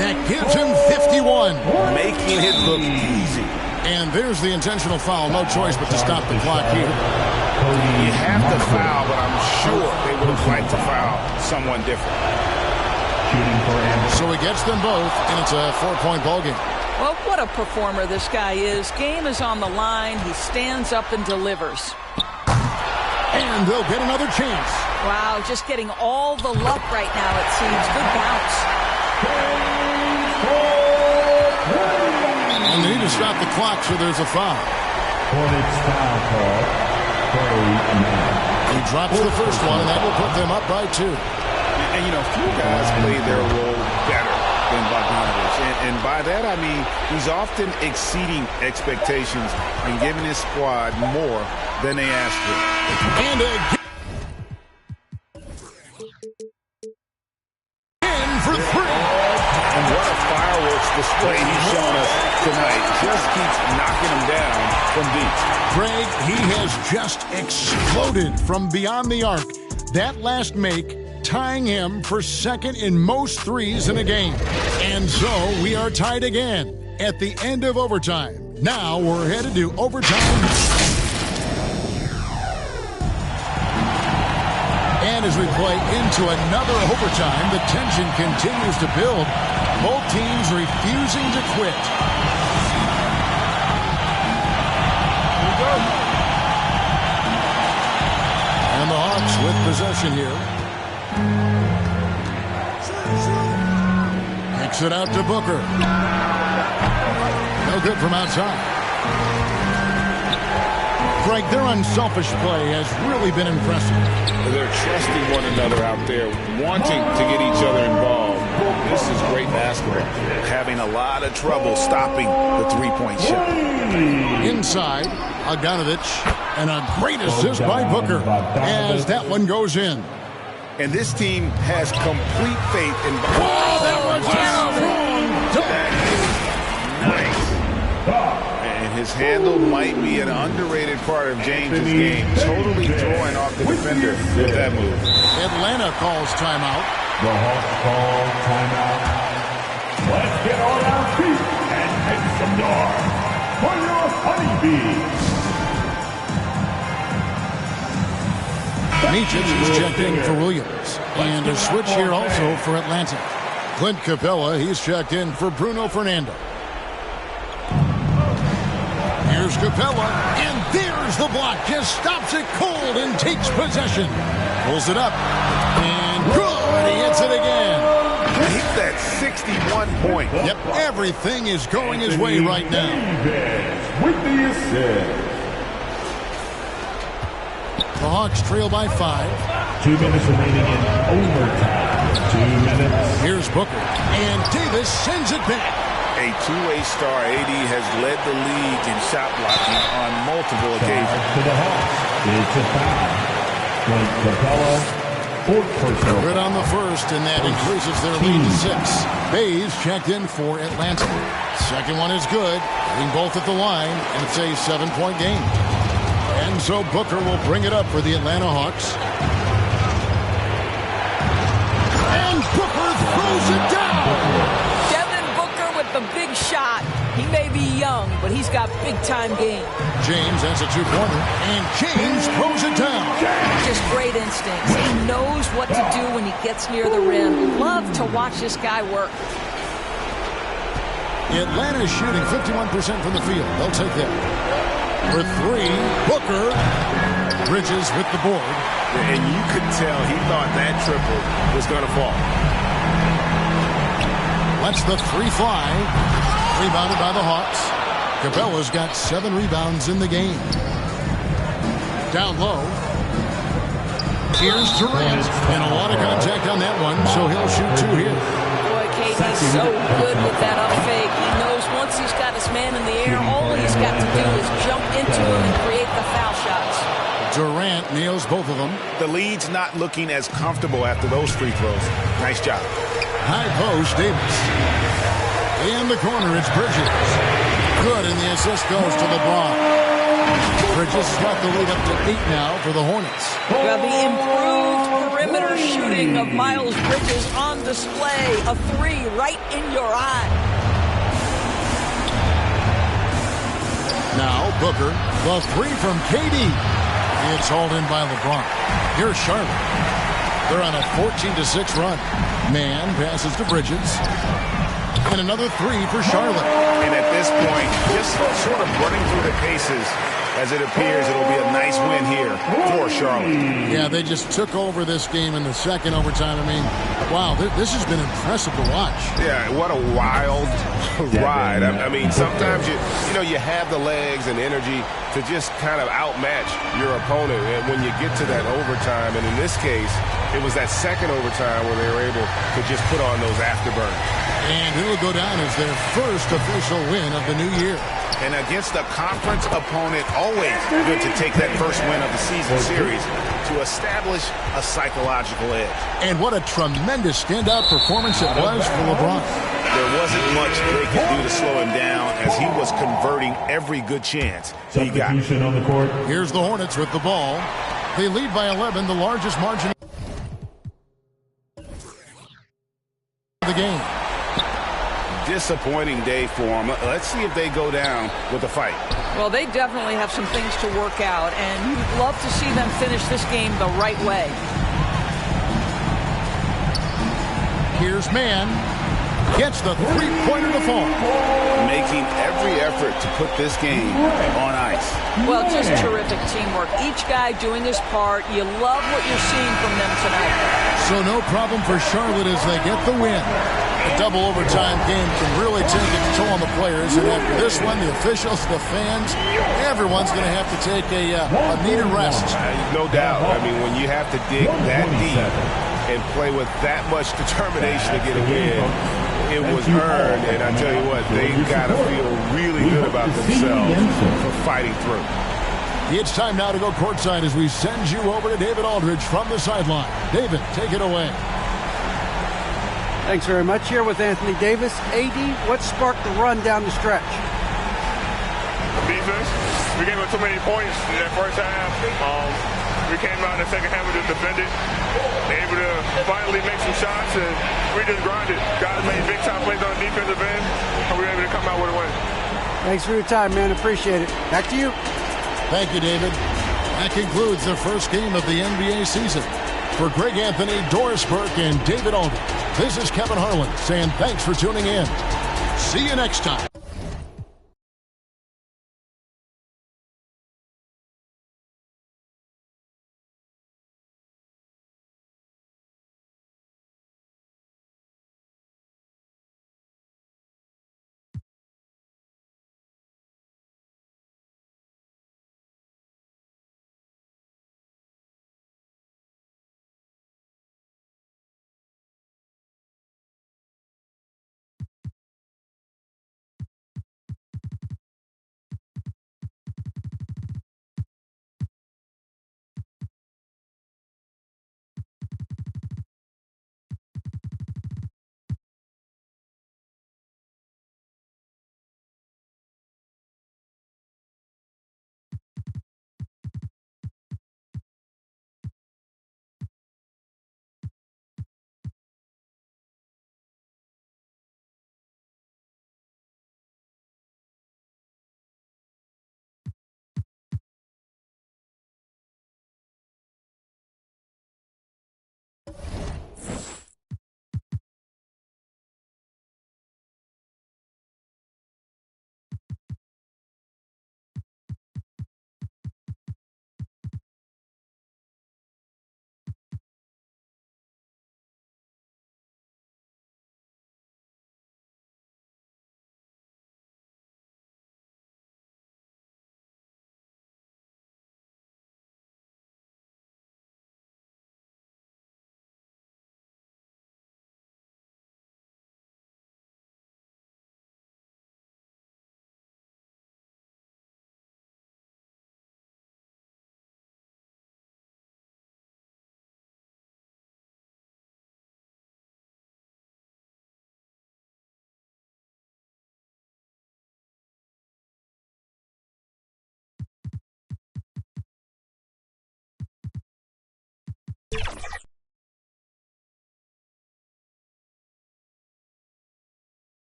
That gives him 51. Making it look easy. And there's the intentional foul. No choice but to stop the clock here. You have to foul, but I'm sure they would have liked to foul someone different. So he gets them both, and it's a 4-point ball game. Well, what a performer this guy is. Game is on the line. He stands up and delivers. And they'll get another chance. Wow, just getting all the luck right now, it seems. Good bounce. And they need to stop the clock, so there's a foul. Hornets foul call. He drops the first one, and that will put them up by 2. And, you know, few guys play their role better than Bogdanovich. And by that, I mean he's often exceeding expectations and giving his squad more than they asked for. And again for 3. And what a fireworks display he's shown us tonight. Just keeps knocking him down from deep. Greg, he has just exploded from beyond the arc. That last make tying him for second in most threes in a game. And so we are tied again at the end of overtime. Now we're headed to overtime. And as we play into another overtime, the tension continues to build. Both teams refusing to quit. And the Hawks with possession here. Kicks it out to Booker. No good from outside. Greg, their unselfish play has really been impressive. They're trusting one another out there, wanting to get each other involved. This is great basketball. Having a lot of trouble stopping the three-point shot. Inside, Bogdanovich, and a great assist by Booker as that one goes in. And this team has complete faith in Bogdanovich. Oh, that was strong. Nice. And his handle might be an underrated part of James's game. Totally throwing off the defender with that move. Atlanta calls timeout. The Hawks call timeout. Let's get on our feet and make some noise for your honeybees. Micic is checked in for Williams. And a switch here also for Atlanta. Clint Capella, he's checked in for Bruno Fernando. Here's Capella, and there's the block. Just stops it cold and takes possession. Pulls it up, and good. He hits it again. He that 61 point. Yep, everything is going his way right now. With the assist. The Hawks trail by 5. 2 minutes remaining in overtime. 2 minutes. Here's Booker, and Davis sends it back. A two-way star, AD has led the league in shot blocking on multiple occasions. To the Hawks. It's a foul. Clint Capella, fourth personal. Good on the first, and that increases their lead to 6. Bays checked in for Atlanta. Second one is good, hitting both at the line, and it's a 7-point game. And so Booker will bring it up for the Atlanta Hawks. And Booker throws it down. Devin Booker with the big shot. He may be young, but he's got big-time game. James has a two-pointer, and James throws it down. Just great instincts. He knows what to do when he gets near the rim. Love to watch this guy work. Atlanta is shooting 51% from the field. They'll take that. For 3, Booker. Bridges with the board. And you could tell he thought that triple was going to fall. Lets the 3 fly. Rebounded by the Hawks. Capella's got 7 rebounds in the game. Down low. Here's Durant. And a lot of contact on that one, so he'll shoot 2 here. Boy, KD's so good with that up fake. He knows once he's got his man in the air, all he's got to do is jump into him and create the foul shots. Durant nails both of them. The lead's not looking as comfortable after those free throws. Nice job. High post, Davis. In the corner, it's Bridges. Good, and the assist goes to LeBron. Bridges has got the lead up to 8 now for the Hornets. Well, the improved perimeter shooting of Miles Bridges on display. A 3 right in your eye. Now Booker, the 3 from KD. It's hauled in by LeBron. Here's Charlotte. They're on a 14-6 run. Man passes to Bridges. And another 3 for Charlotte. And at this point, just sort of running through the paces, as it appears it'll be a nice win here for Charlotte. Yeah, they just took over this game in the second overtime. I mean, wow, this has been impressive to watch. Yeah, what a wild ride. I mean, sometimes you have the legs and energy to just kind of outmatch your opponent and when you get to that overtime. And in this case, it was that second overtime where they were able to just put on those afterburners. And it'll go down as their first official win of the new year. And against a conference opponent, always good to take that first win of the season series to establish a psychological edge. And what a tremendous standout performance it was for LeBron. There wasn't much they could do to slow him down as he was converting every good chance he got. On the court. Here's the Hornets with the ball. They lead by 11, the largest margin of the game. Disappointing day for them. Let's see if they go down with a fight. Well, they definitely have some things to work out, and you'd love to see them finish this game the right way. Here's Man. Gets the three-pointer to fall. Making every effort to put this game on ice. Well, just terrific teamwork. Each guy doing his part. You love what you're seeing from them tonight. So no problem for Charlotte as they get the win. A double overtime game can really take its toll on the players. And after this one, the officials, the fans, everyone's going to have to take a needed rest. No doubt. I mean, when you have to dig that deep and play with that much determination to get a win, it was earned, and I tell you what, they've got to feel really good about themselves for fighting through. It's time now to go courtside as we send you over to David Aldridge from the sideline. David, take it away. Thanks very much. Here with Anthony Davis. AD, what sparked the run down the stretch? Defense. We gave up too many points in that first half. We came out in the second half, we just defended. Able to finally make some shots, and we just grinded. Guys made big-time plays on the defensive end, and we were able to come out with a win. Thanks for your time, man. Appreciate it. Back to you. Thank you, David. That concludes the first game of the NBA season. For Greg Anthony, Doris Burke, and David Aldridge, this is Kevin Harlan saying thanks for tuning in. See you next time.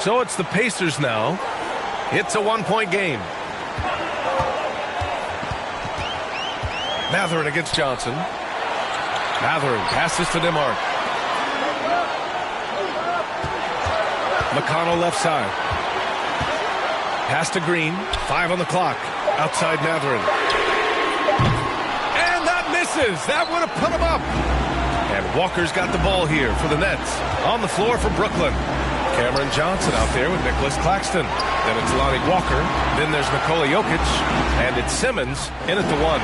So it's the Pacers now. It's a one-point game. Mathurin against Johnson. Mathurin passes to DeMarc. McConnell left side. Pass to Green. 5 on the clock. Outside Mathurin. And that misses. That would have put him up. And Walker's got the ball here for the Nets. On the floor for Brooklyn. Cameron Johnson out there with Nicholas Claxton. Then it's Lonnie Walker. Then there's Nikola Jokic. And it's Simmons in at the 1.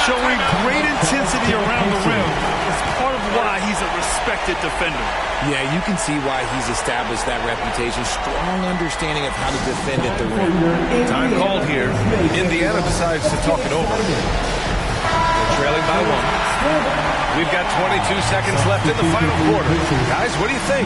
Showing great intensity around the rim. It's part of why he's a respected defender. Yeah, you can see why he's established that reputation. Strong understanding of how to defend at the rim. Time called here. Indiana decides to talk it over. They're trailing by 1. We've got 22 seconds left in the final quarter. Guys, what do you think?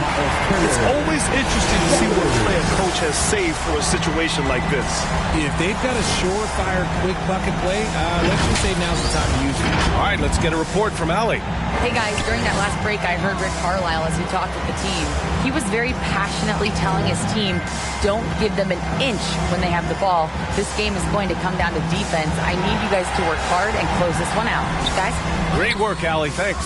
It's always interesting to see what play a coach has saved for a situation like this. If they've got a surefire, quick bucket play, let's just say now's the time to use it. All right, let's get a report from Allie. Hey, guys, during that last break, I heard Rick Carlisle as he talked with the team. He was very passionately telling his team, don't give them an inch when they have the ball. This game is going to come down to defense. I need you guys to work hard and close this one out. Guys? Great work, Allie. Thanks.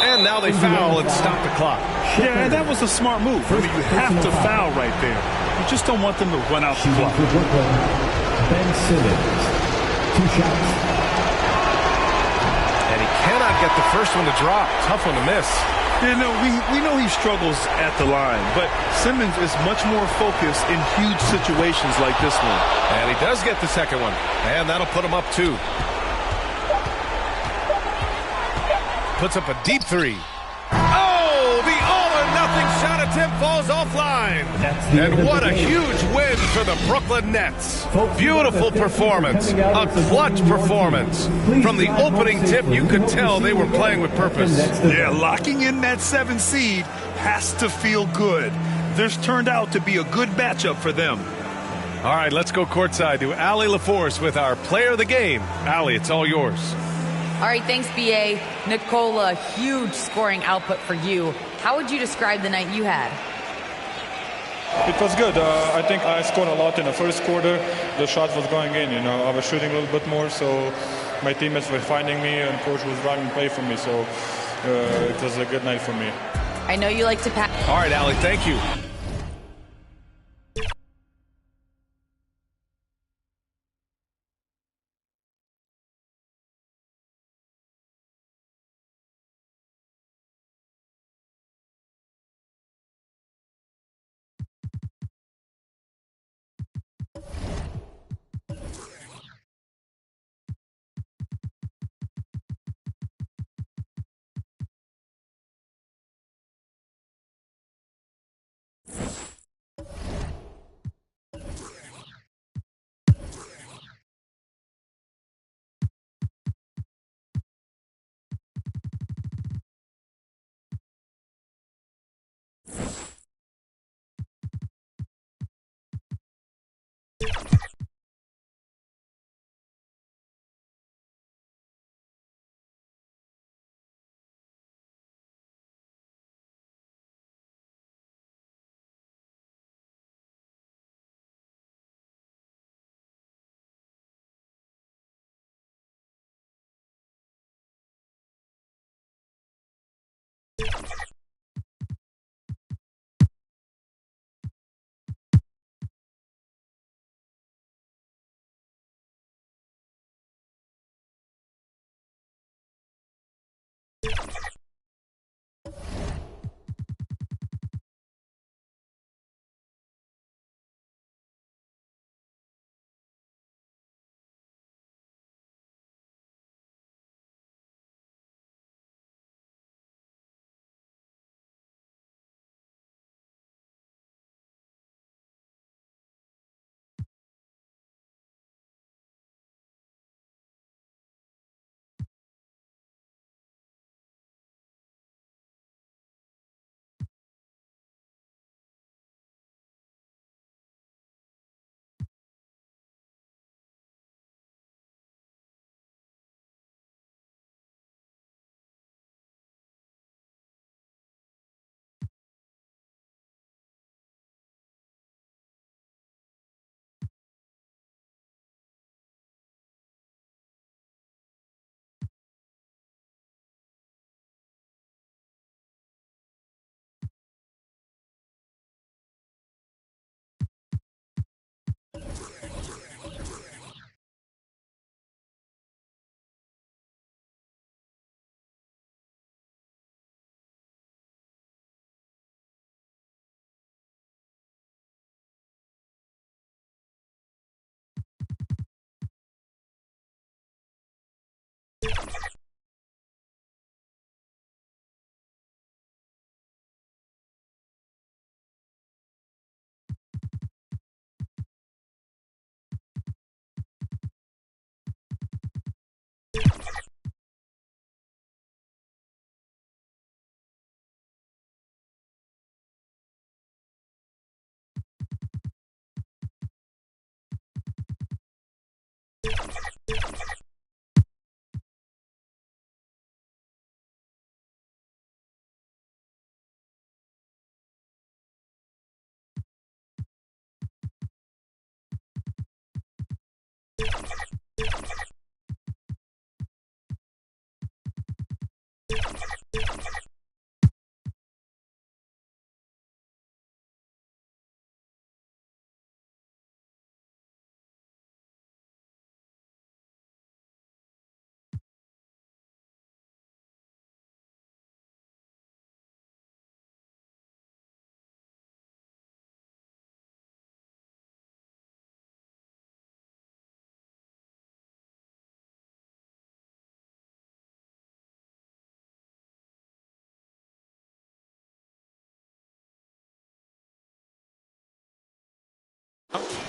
And now they foul and stop the clock. Yeah, and that was a smart move. I mean, you have to foul right there. You just don't want them to run out the clock. Ben Simmons, 2 shots. And he cannot get the first one to drop. Tough one to miss. You know, we know he struggles at the line, but Simmons is much more focused in huge situations like this one. And he does get the second one. And that'll put him up 2. Puts up a deep 3. Oh, the all-or-nothing shot attempt falls offline. And what a huge win for the Brooklyn Nets. Beautiful performance, a clutch performance. From the opening tip, you could tell they were playing with purpose. Yeah, locking in that 7 seed has to feel good. This turned out to be a good matchup for them. All right, let's go courtside to Allie LaForce with our player of the game. Allie, it's all yours. All right, thanks, B.A. Nikola, huge scoring output for you. How would you describe the night you had? It was good. I think I scored a lot in the first quarter. The shot was going in, I was shooting a little bit more, so my teammates were finding me, and coach was running play for me, so it was a good night for me. I know you like to pass. All right, Allie, thank you.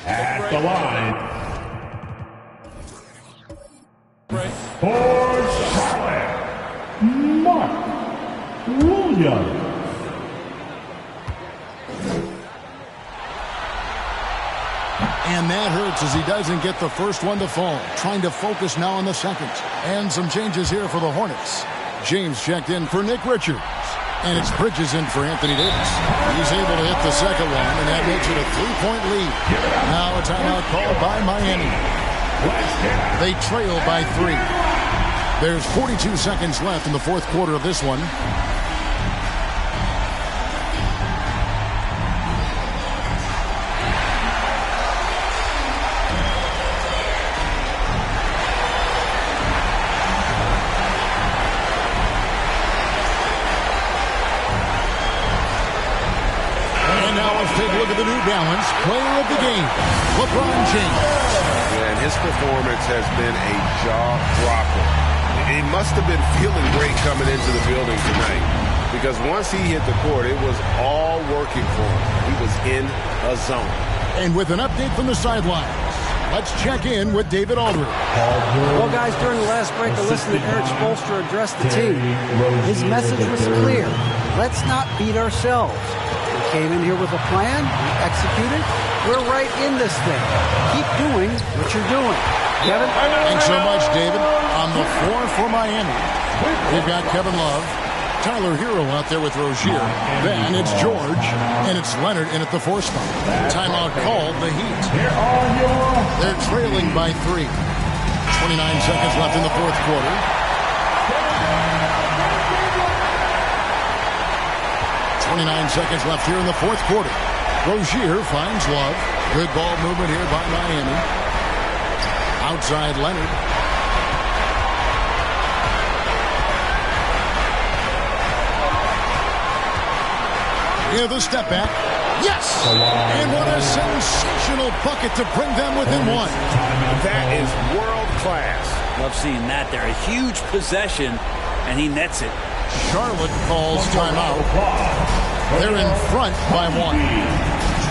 At the line, for Charlotte, Mark Williams. And that hurts as he doesn't get the first one to fall. Trying to focus now on the second. And some changes here for the Hornets. James checked in for Nick Richards. And it's Bridges in for Anthony Davis. He's able to hit the second one, and that makes it a 3-point lead. Now a timeout called by Miami. They trail by 3. There's 42 seconds left in the fourth quarter of this one. The New Balance player of the game, LeBron James. And his performance has been a jaw-dropper. He must have been feeling great coming into the building tonight because once he hit the court, it was all working for him. He was in a zone. And with an update from the sidelines, let's check in with David Aldridge. Well, guys, during the last break, I listened to Eric Spoelstra address the team. His message was clear. Let's not beat ourselves. Came in here with a plan, we executed, we're right in this thing. Keep doing what you're doing. Kevin? Thanks so much, David. On the floor for Miami, they've got Kevin Love, Tyler Hero out there with Rozier. Then it's George, and it's Leonard in at the 4 spot. Timeout called the Heat. They're trailing by 3. 29 seconds left in the fourth quarter. 29 seconds left here in the fourth quarter. Rozier finds Love. Good ball movement here by Miami. Outside Leonard. Yeah, the step back. Yes! And what a sensational bucket to bring them within one. That is world class. Love seeing that there. A huge possession, and he nets it. Charlotte calls timeout. They're in front by 1.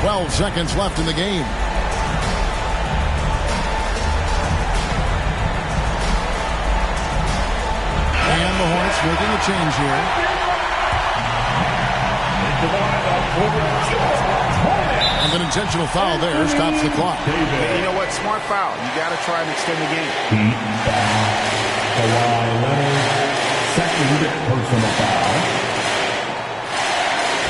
12 seconds left in the game. And the Hornets making a change here. And an intentional foul there stops the clock. You know what? Smart foul. You got to try and extend the game. Kawhi Leonard, second personal foul.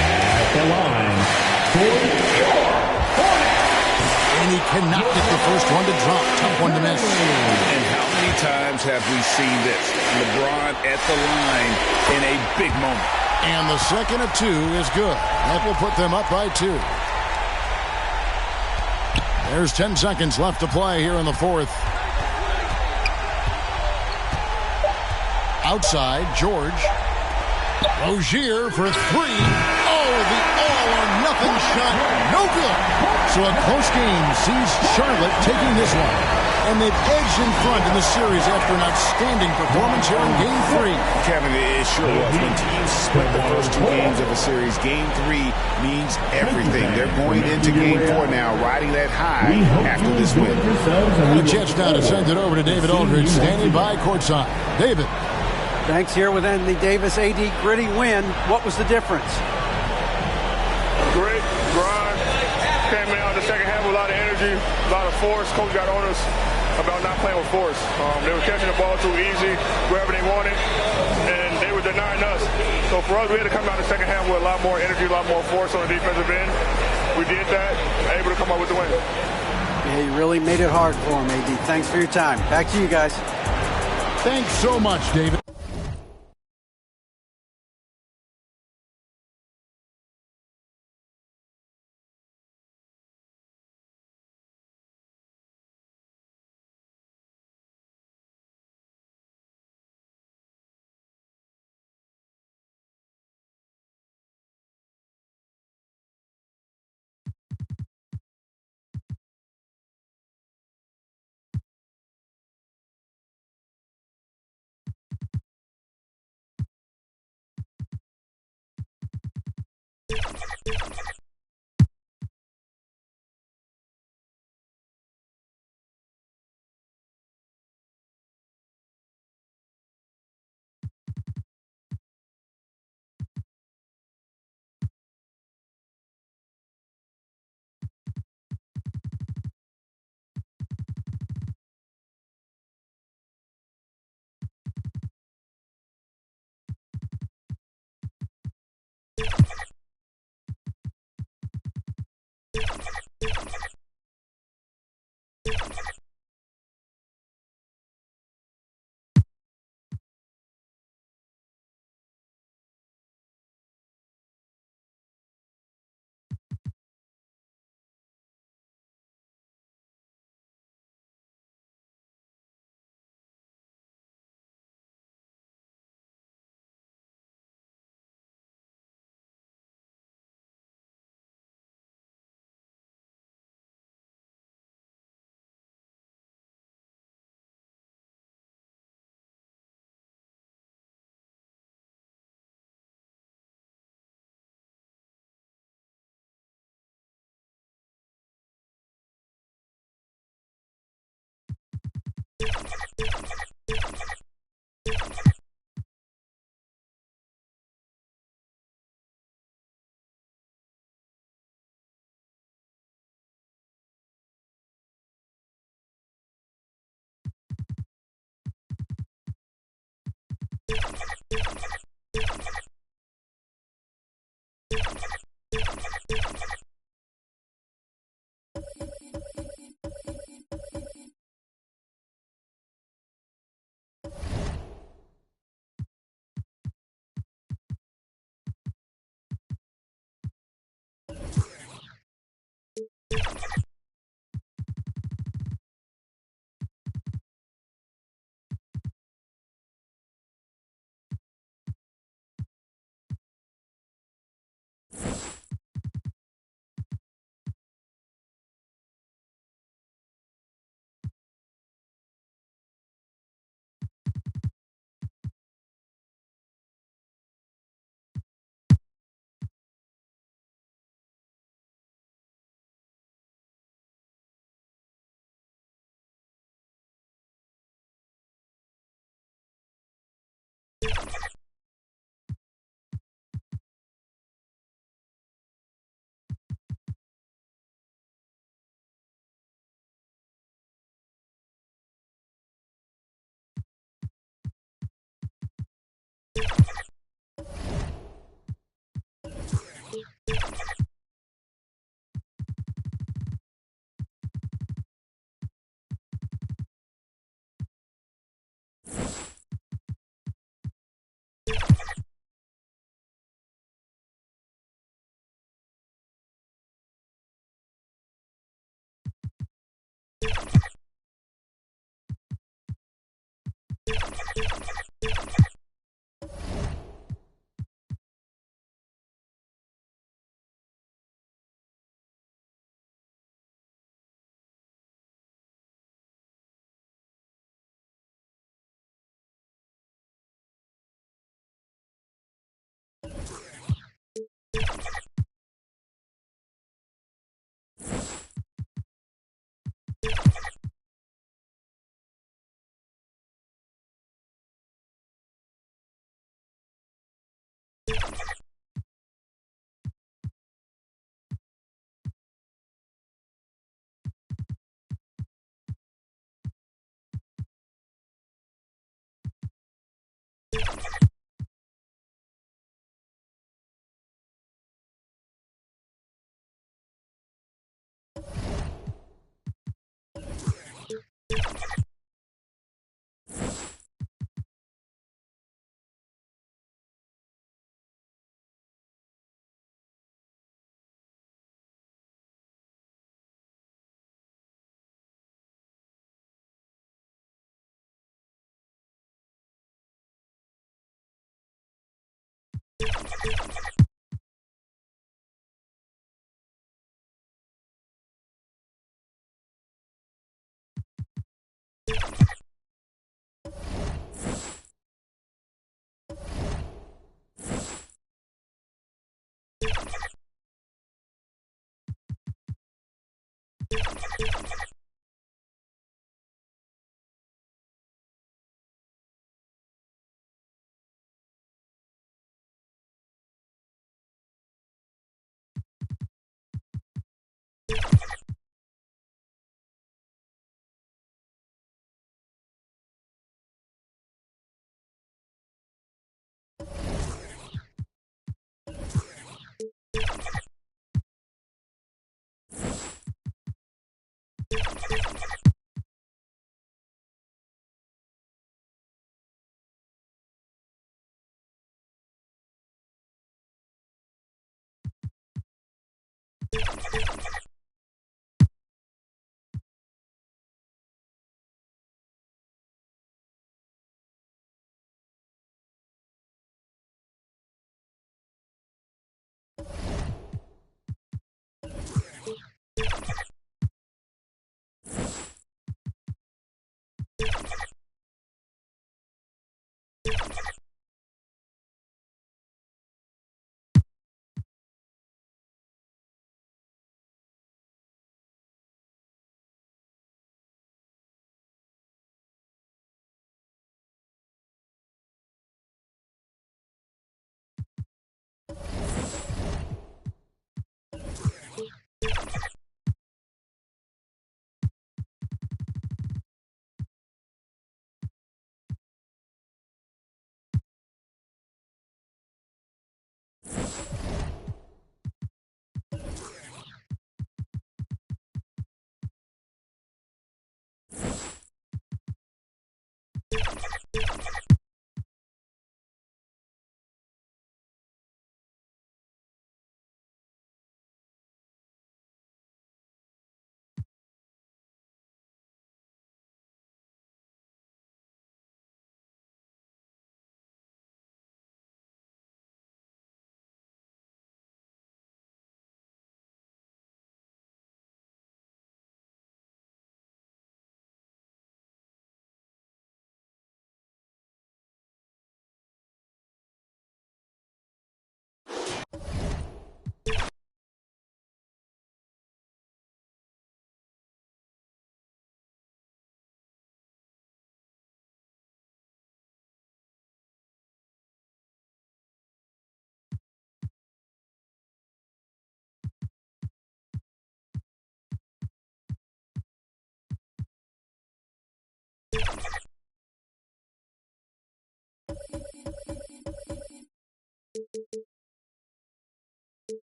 At the line for your Hornets. And he cannot get the first one to drop. Tough one to miss. And how many times have we seen this? LeBron at the line in a big moment. And the second of 2 is good. That will put them up by 2. There's 10 seconds left to play here in the fourth. Outside, George. Rozier for 3. Oh, the all-or-nothing shot. No good. So a close game sees Charlotte taking this one. And they've edged in front in the series after an outstanding performance here in Game 3. Kevin, it sure was. When teams split the first 2 games of a series, Game 3 means everything. They're going into Game 4 now, riding that high after this win. A chance now to send it over to David Aldridge, standing by courtside. David. Thanks. Here with Anthony Davis. AD, gritty win. What was the difference? Grit, grind. Came out in the second half with a lot of energy, a lot of force. Coach got on us about not playing with force. They were catching the ball too easy, wherever they wanted, and they were denying us. So for us, we had to come out in the second half with a lot more energy, a lot more force on the defensive end. We did that, able to come up with the win. Yeah, you really made it hard for him, AD. Thanks for your time. Back to you guys. Thanks so much, David.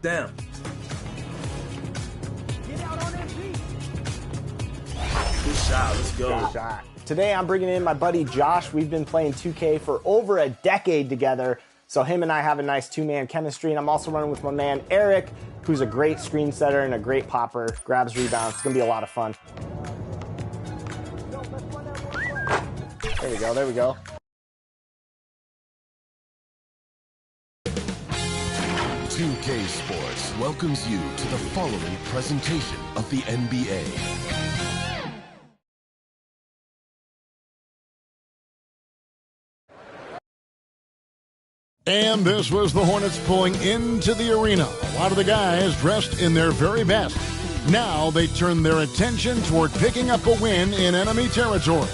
Damn. Good shot. Let's go. Good shot. Today I'm bringing in my buddy Josh. We've been playing 2K for over a decade together, so him and I have a nice two-man chemistry. And I'm also running with my man Eric, who's a great screen setter and a great popper, grabs rebounds. It's gonna be a lot of fun. There we go, there we go. K Sports welcomes you to the following presentation of the NBA. And this was the Hornets pulling into the arena. A lot of the guys dressed in their very best. Now they turn their attention toward picking up a win in enemy territory.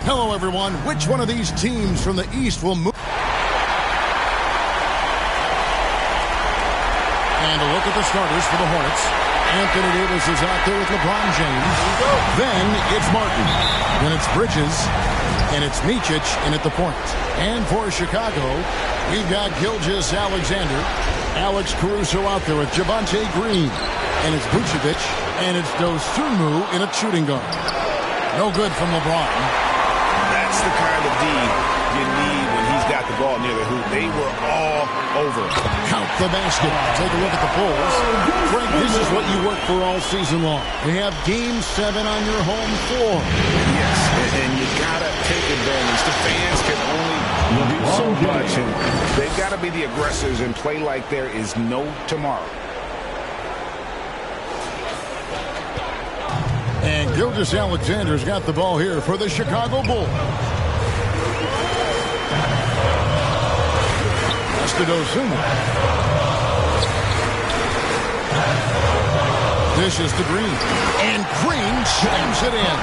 Hello, everyone. Which one of these teams from the East will move? And a look at the starters for the Hornets. Anthony Davis is out there with LeBron James. Then it's Martin. Then it's Bridges. And it's Micic in at the point. And for Chicago, we've got Gilgeous-Alexander. Alex Caruso out there with Javonte Green. And it's Vucevic. And it's Dosunmu in a shooting guard. No good from LeBron. That's the kind of D you need when he's got the ball near the hoop. They were all over it. Count the basket. Take a look at the Bulls. Frank, this is what you work for all season long. You have Game 7 on your home floor. Yes, and you got to take advantage. The fans can only do so much, and they've got to be the aggressors and play like there is no tomorrow. And Gilgeous-Alexander's got the ball here for the Chicago Bulls. That's to Dosunmu. This is to Green. And Green slams it in.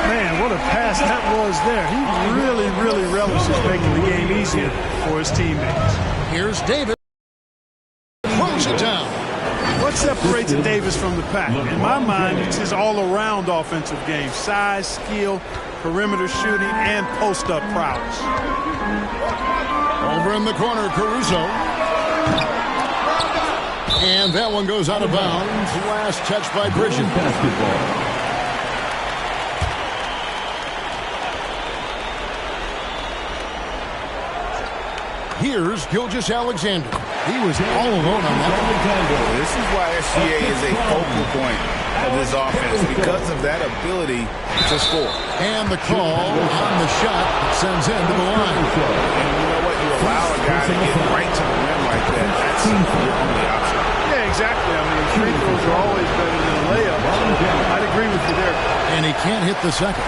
Man, what a pass that was there. He really relishes making the game easier for his teammates. Here's Davis. Throws it down. What separates Davis from the pack? In my mind, it's his all-around offensive game. Size, skill, perimeter shooting, and post-up prowess. Over in the corner, Caruso. And that one goes out of bounds. Last touch by Bridges. Here's Gilgeous-Alexander. He was all alone on that. This is why SGA is a focal point of this offense, because of that ability to score. And the call on the shot that sends him to the line. And you know what? You allow a guy to get right to the rim like that. That's your only option. Yeah, exactly. I mean, free throws are always better than a layup. I'd agree with you there. And he can't hit the second.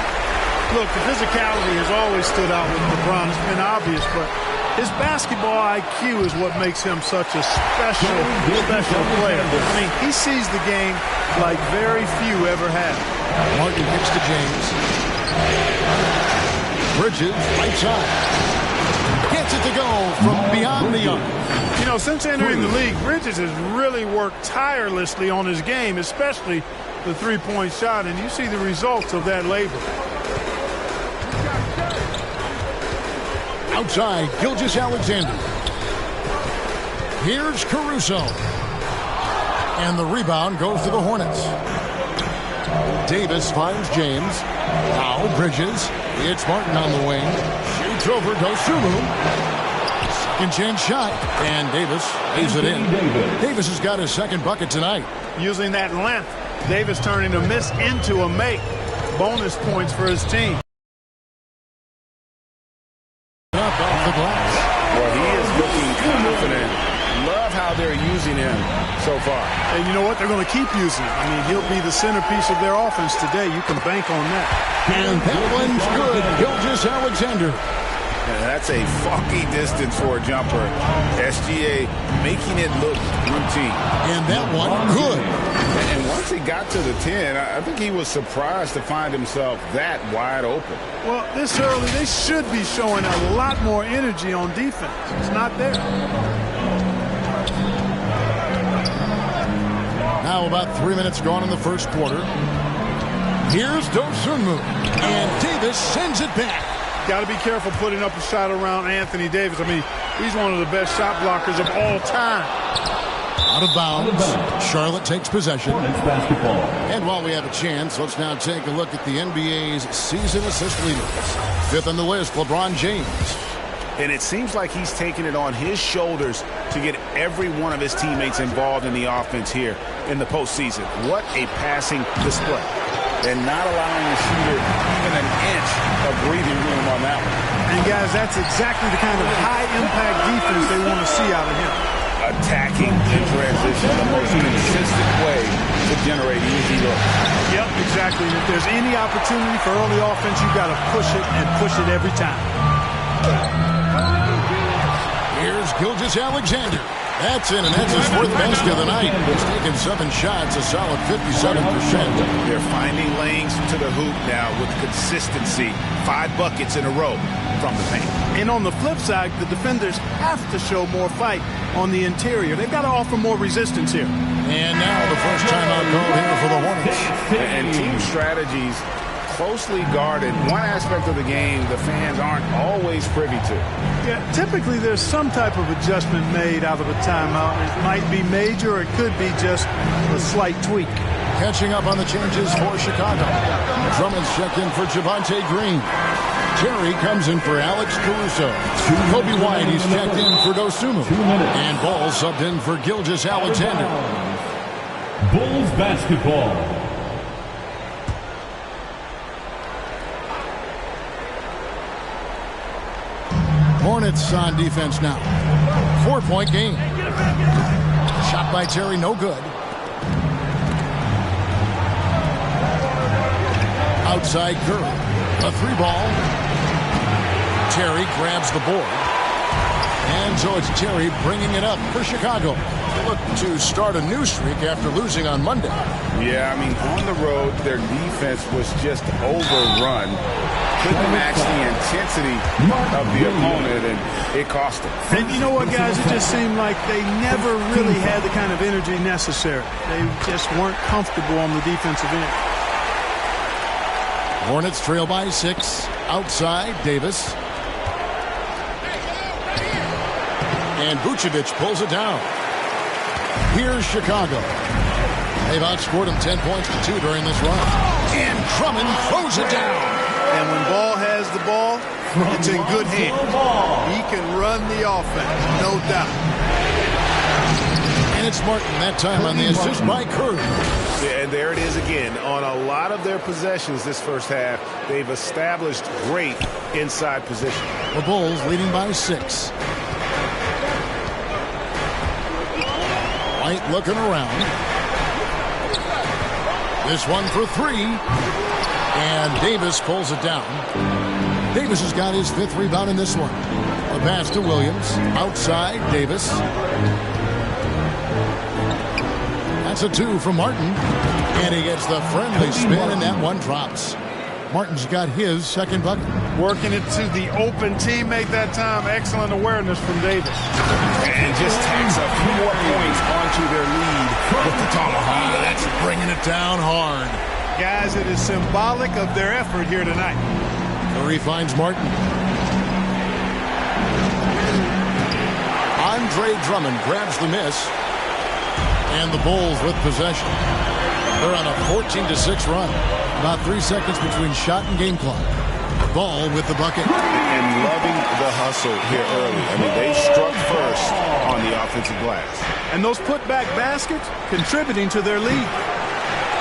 Look, the physicality has always stood out with LeBron. It's been obvious, but his basketball IQ is what makes him such a special player. I mean, he sees the game like very few ever have. Martin kicks to James. Bridges, right side. Gets it to go from beyond the arc. You know, since entering the league, Bridges has really worked tirelessly on his game, especially the three-point shot, and you see the results of that labor. Outside, Gilgeous-Alexander. Here's Caruso. And the rebound goes to the Hornets. Davis finds James. Now Bridges. It's Martin on the wing. Shoots over Dosunmu. Second chance shot. And Davis lays it in. Davis has got his second bucket tonight. Using that length, Davis turning a miss into a make. Bonus points for his team. Off the glass. Well, he is looking confident. Love how they're using him so far. And you know what? They're going to keep using him. I mean, he'll be the centerpiece of their offense today. You can bank on that. And that one's good. Gilgeous-Alexander. And that's a funky distance for a jumper. SGA making it look routine. And that one good. And once he got to the 10, I think he was surprised to find himself that wide open. Well, this early, they should be showing a lot more energy on defense. It's not there. Now about 3 minutes gone in the first quarter. Here's Dosunmu. And Davis sends it back. Got to be careful putting up a shot around Anthony Davis. I mean, he's one of the best shot blockers of all time. Out of bounds. Charlotte takes possession. And while we have a chance, let's now take a look at the NBA's season assist leaders. Fifth on the list, LeBron James. And it seems like he's taking it on his shoulders to get every one of his teammates involved in the offense here in the postseason. What a passing display. And not allowing the shooter even an inch of breathing room on that one. And guys, that's exactly the kind of high-impact defense they want to see out of him. Attacking in transition, the most consistent way to generate easy looks. Yep, exactly. And if there's any opportunity for early offense, you've got to push it and push it every time. Here's Gilgeous-Alexander. That's in, and that's his fourth basket of the night. He's taken 7 shots, a solid 57%. They're finding lanes to the hoop now with consistency. 5 buckets in a row from the paint. And on the flip side, the defenders have to show more fight on the interior. They've got to offer more resistance here. And now the first timeout called here for the Hornets. And team strategies closely guarded. One aspect of the game the fans aren't always privy to. Yeah, typically there's some type of adjustment made out of a timeout. It might be major or it could be just a slight tweak. Catching up on the changes for Chicago. Drummond's checked in for Javonte Green. Terry comes in for Alex Caruso. Kobe White, he's checked in for Dosunmu. And Ball subbed in for Gilgeous-Alexander. Bulls basketball. Hornets on defense now. 4-point game. Shot by Terry, no good. Outside Curry. A 3-ball. Terry grabs the board. And so it's Terry bringing it up for Chicago. Look to start a new streak after losing on Monday. Yeah, I mean, on the road, their defense was just overrun. Couldn't match the intensity of the opponent, and it cost them. And you know what, guys? It just seemed like they never really had the kind of energy necessary. They just weren't comfortable on the defensive end. Hornets trail by 6. Outside, Davis. And Vucevic pulls it down. Here's Chicago. They've outscored them 10 points to 2 during this run. And Drummond throws it down. And when Ball has the ball, it's in good hands. He can run the offense, no doubt. And it's Martin that time on the assist by Curry. Yeah, and there it is again. On a lot of their possessions this first half, they've established great inside position. The Bulls leading by 6. White looking around. This one for 3. And Davis pulls it down. Davis has got his 5th rebound in this one. A pass to Williams. Outside, Davis. That's a 2 from Martin. And he gets the friendly spin, and that one drops. Martin's got his 2nd bucket. Working it to the open teammate that time. Excellent awareness from Davis. And just takes a few more points onto their lead with the tomahawk. That's bringing it down hard. Guys, it is symbolic of their effort here tonight. Curry finds Martin. Andre Drummond grabs the miss. And the Bulls with possession. They're on a 14-6 run. About 3 seconds between shot and game clock. Ball with the bucket. And loving the hustle here early. I mean, they struck first on the offensive glass. And those putback baskets contributing to their lead.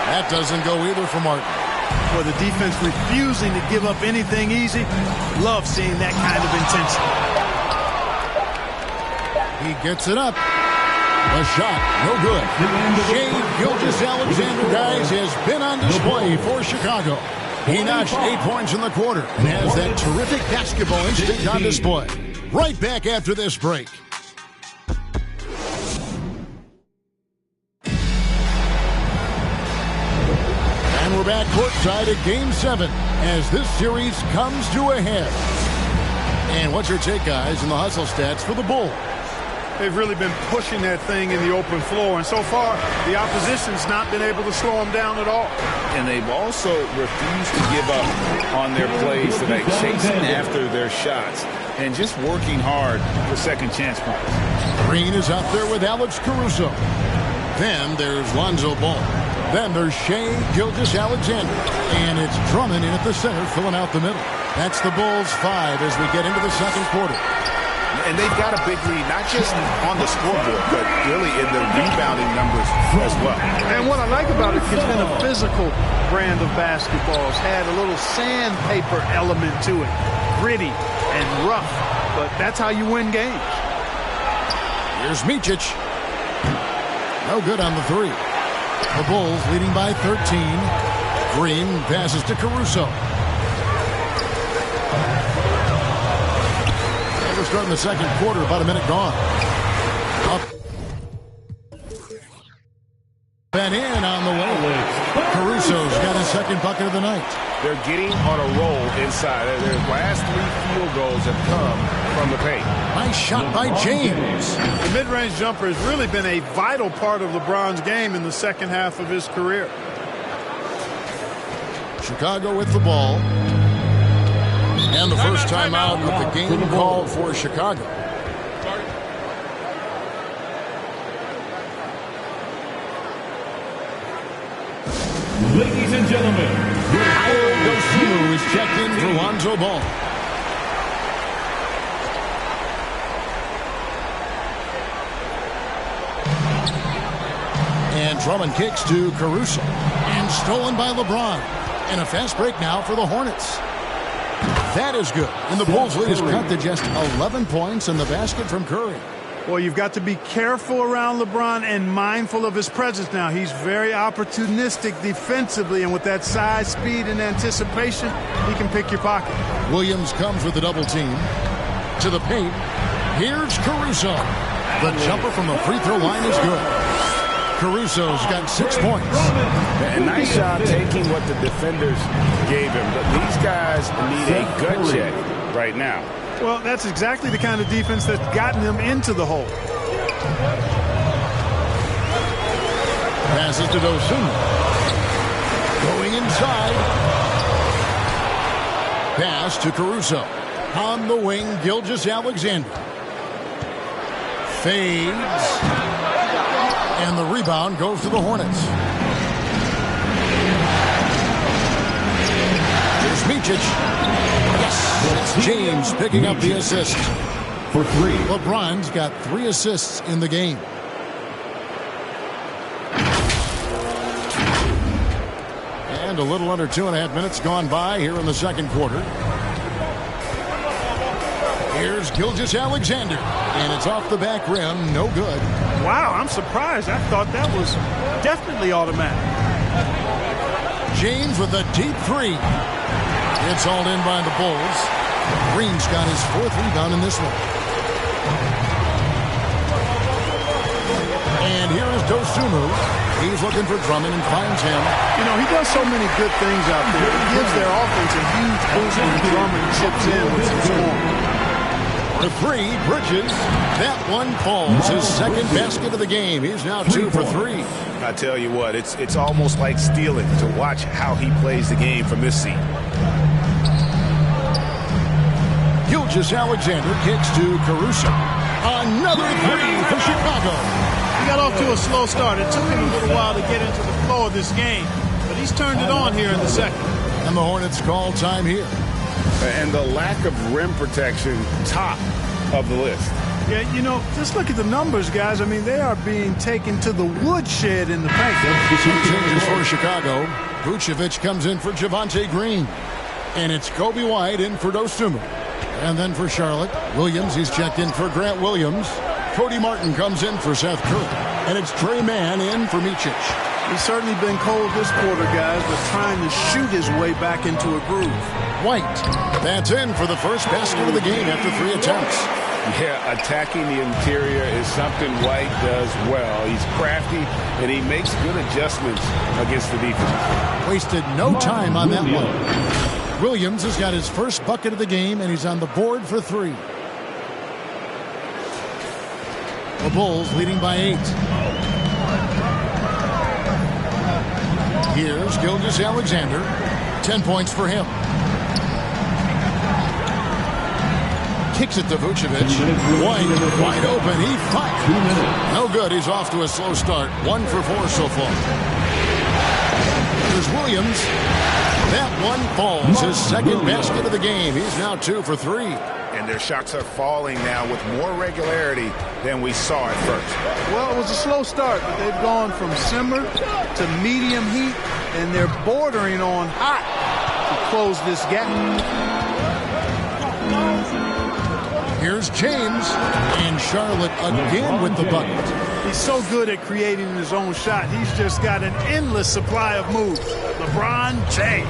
That doesn't go either for Martin. For the defense refusing to give up anything easy. Love seeing that kind of intensity. He gets it up. A shot, no good. Shai Gilgeous-Alexander, guys, has been on display for Chicago. He notched 8 points in the quarter and has that terrific basketball instinct on display. Right back after this break. And we're back courtside at Game 7 as this series comes to a head. And what's your take, guys, in the hustle stats for the Bulls? They've really been pushing that thing in the open floor, and so far the opposition's not been able to slow them down at all. And they've also refused to give up on their plays tonight, chasing after their shots and just working hard for second chance points. Green is out there with Alex Caruso. Then there's Lonzo Ball. Then there's Shai Gilgeous-Alexander. And it's Drummond in at the center, filling out the middle. That's the Bulls' 5 as we get into the second quarter. And they've got a big lead, not just on the scoreboard, but really in the rebounding numbers as well. And what I like about it, it's been a physical brand of basketball. It's had a little sandpaper element to it. Gritty and rough, but that's how you win games. Here's Micic. No good on the 3. The Bulls leading by 13. Green passes to Caruso. We're starting the second quarter, about a minute gone. Up and in on the way. Caruso's got his second bucket of the night. They're getting on a roll inside. Their last 3 field goals have come from the paint. Nice shot by James. The mid-range jumper has really been a vital part of LeBron's game in the second half of his career. Chicago with the ball. And the first time out of the game called for Chicago. Ladies and gentlemen, Dosunmu is checked in for Lonzo Ball. And Drummond kicks to Caruso. And stolen by LeBron. And a fast break now for the Hornets. That is good. And the Bulls' lead is cut to just 11 points in the basket from Curry. Well, you've got to be careful around LeBron and mindful of his presence now. He's very opportunistic defensively, and with that size, speed, and anticipation, he can pick your pocket. Williams comes with the double team. To the paint. Here's Caruso. The jumper from the free throw line is good. Caruso's got 6 points. And nice job taking what the defenders gave him. But these guys need a gut check right now. Well, that's exactly the kind of defense that's gotten them into the hole. Passes to Dosunmu. Going inside. Pass to Caruso. On the wing, Gilgeous-Alexander. Fades. And the rebound goes to the Hornets. Here's Micic. Yes, it's James picking up the assist. For 3. LeBron's got 3 assists in the game. And a little under 2.5 minutes gone by here in the second quarter. Here's Gilgeous-Alexander. And it's off the back rim. No good. Wow, I'm surprised. I thought that was definitely automatic. James with a deep 3. It's all in by the Bulls. Green's got his 4th rebound in this one. And here is Dosunmu. He's looking for Drummond and finds him. You know, he does so many good things out there. He gives their offense a huge boost when Drummond chips in with some scoring. The 3, Bridges. That one falls. His second basket of the game. He's now 2 for 3. I tell you what, it's almost like stealing to watch how he plays the game from this seat. Gilgeous-Alexander kicks to Caruso. Another 3 for Chicago. He got off to a slow start. It took him a little while to get into the flow of this game, but he's turned it on here in the second. And the Hornets call time here. And the lack of rim protection, top of the list. Yeah, you know, just look at the numbers, guys. I mean, they are being taken to the woodshed in the paint. Changes for Chicago. Vucevic comes in for Javonte Green. And it's Kobe White in for Dosunmu. And then for Charlotte, Williams, he's checked in for Grant Williams. Cody Martin comes in for Seth Curry. And it's Trey Mann in for Micic. He's certainly been cold this quarter, guys, but trying to shoot his way back into a groove. White. That's in for the first basket of the game after 3 attempts. Yeah, attacking the interior is something White does well. He's crafty, and he makes good adjustments against the defense. Wasted no time on that one. Williams has got his first bucket of the game, and he's on the board for 3. The Bulls leading by 8. Here's Gilgeous-Alexander. 10 points for him. Kicks it to Vucevic. White wide open. He fires. No good. He's off to a slow start. 1 for 4 so far. Here's Williams. That one falls. His second basket of the game. He's now 2 for 3. And their shots are falling now with more regularity than we saw at first. Well, it was a slow start, but they've gone from simmer to medium heat, and they're bordering on hot to close this gap. Here's James, and Charlotte again with the bucket. He's so good at creating his own shot. He's just got an endless supply of moves. LeBron James.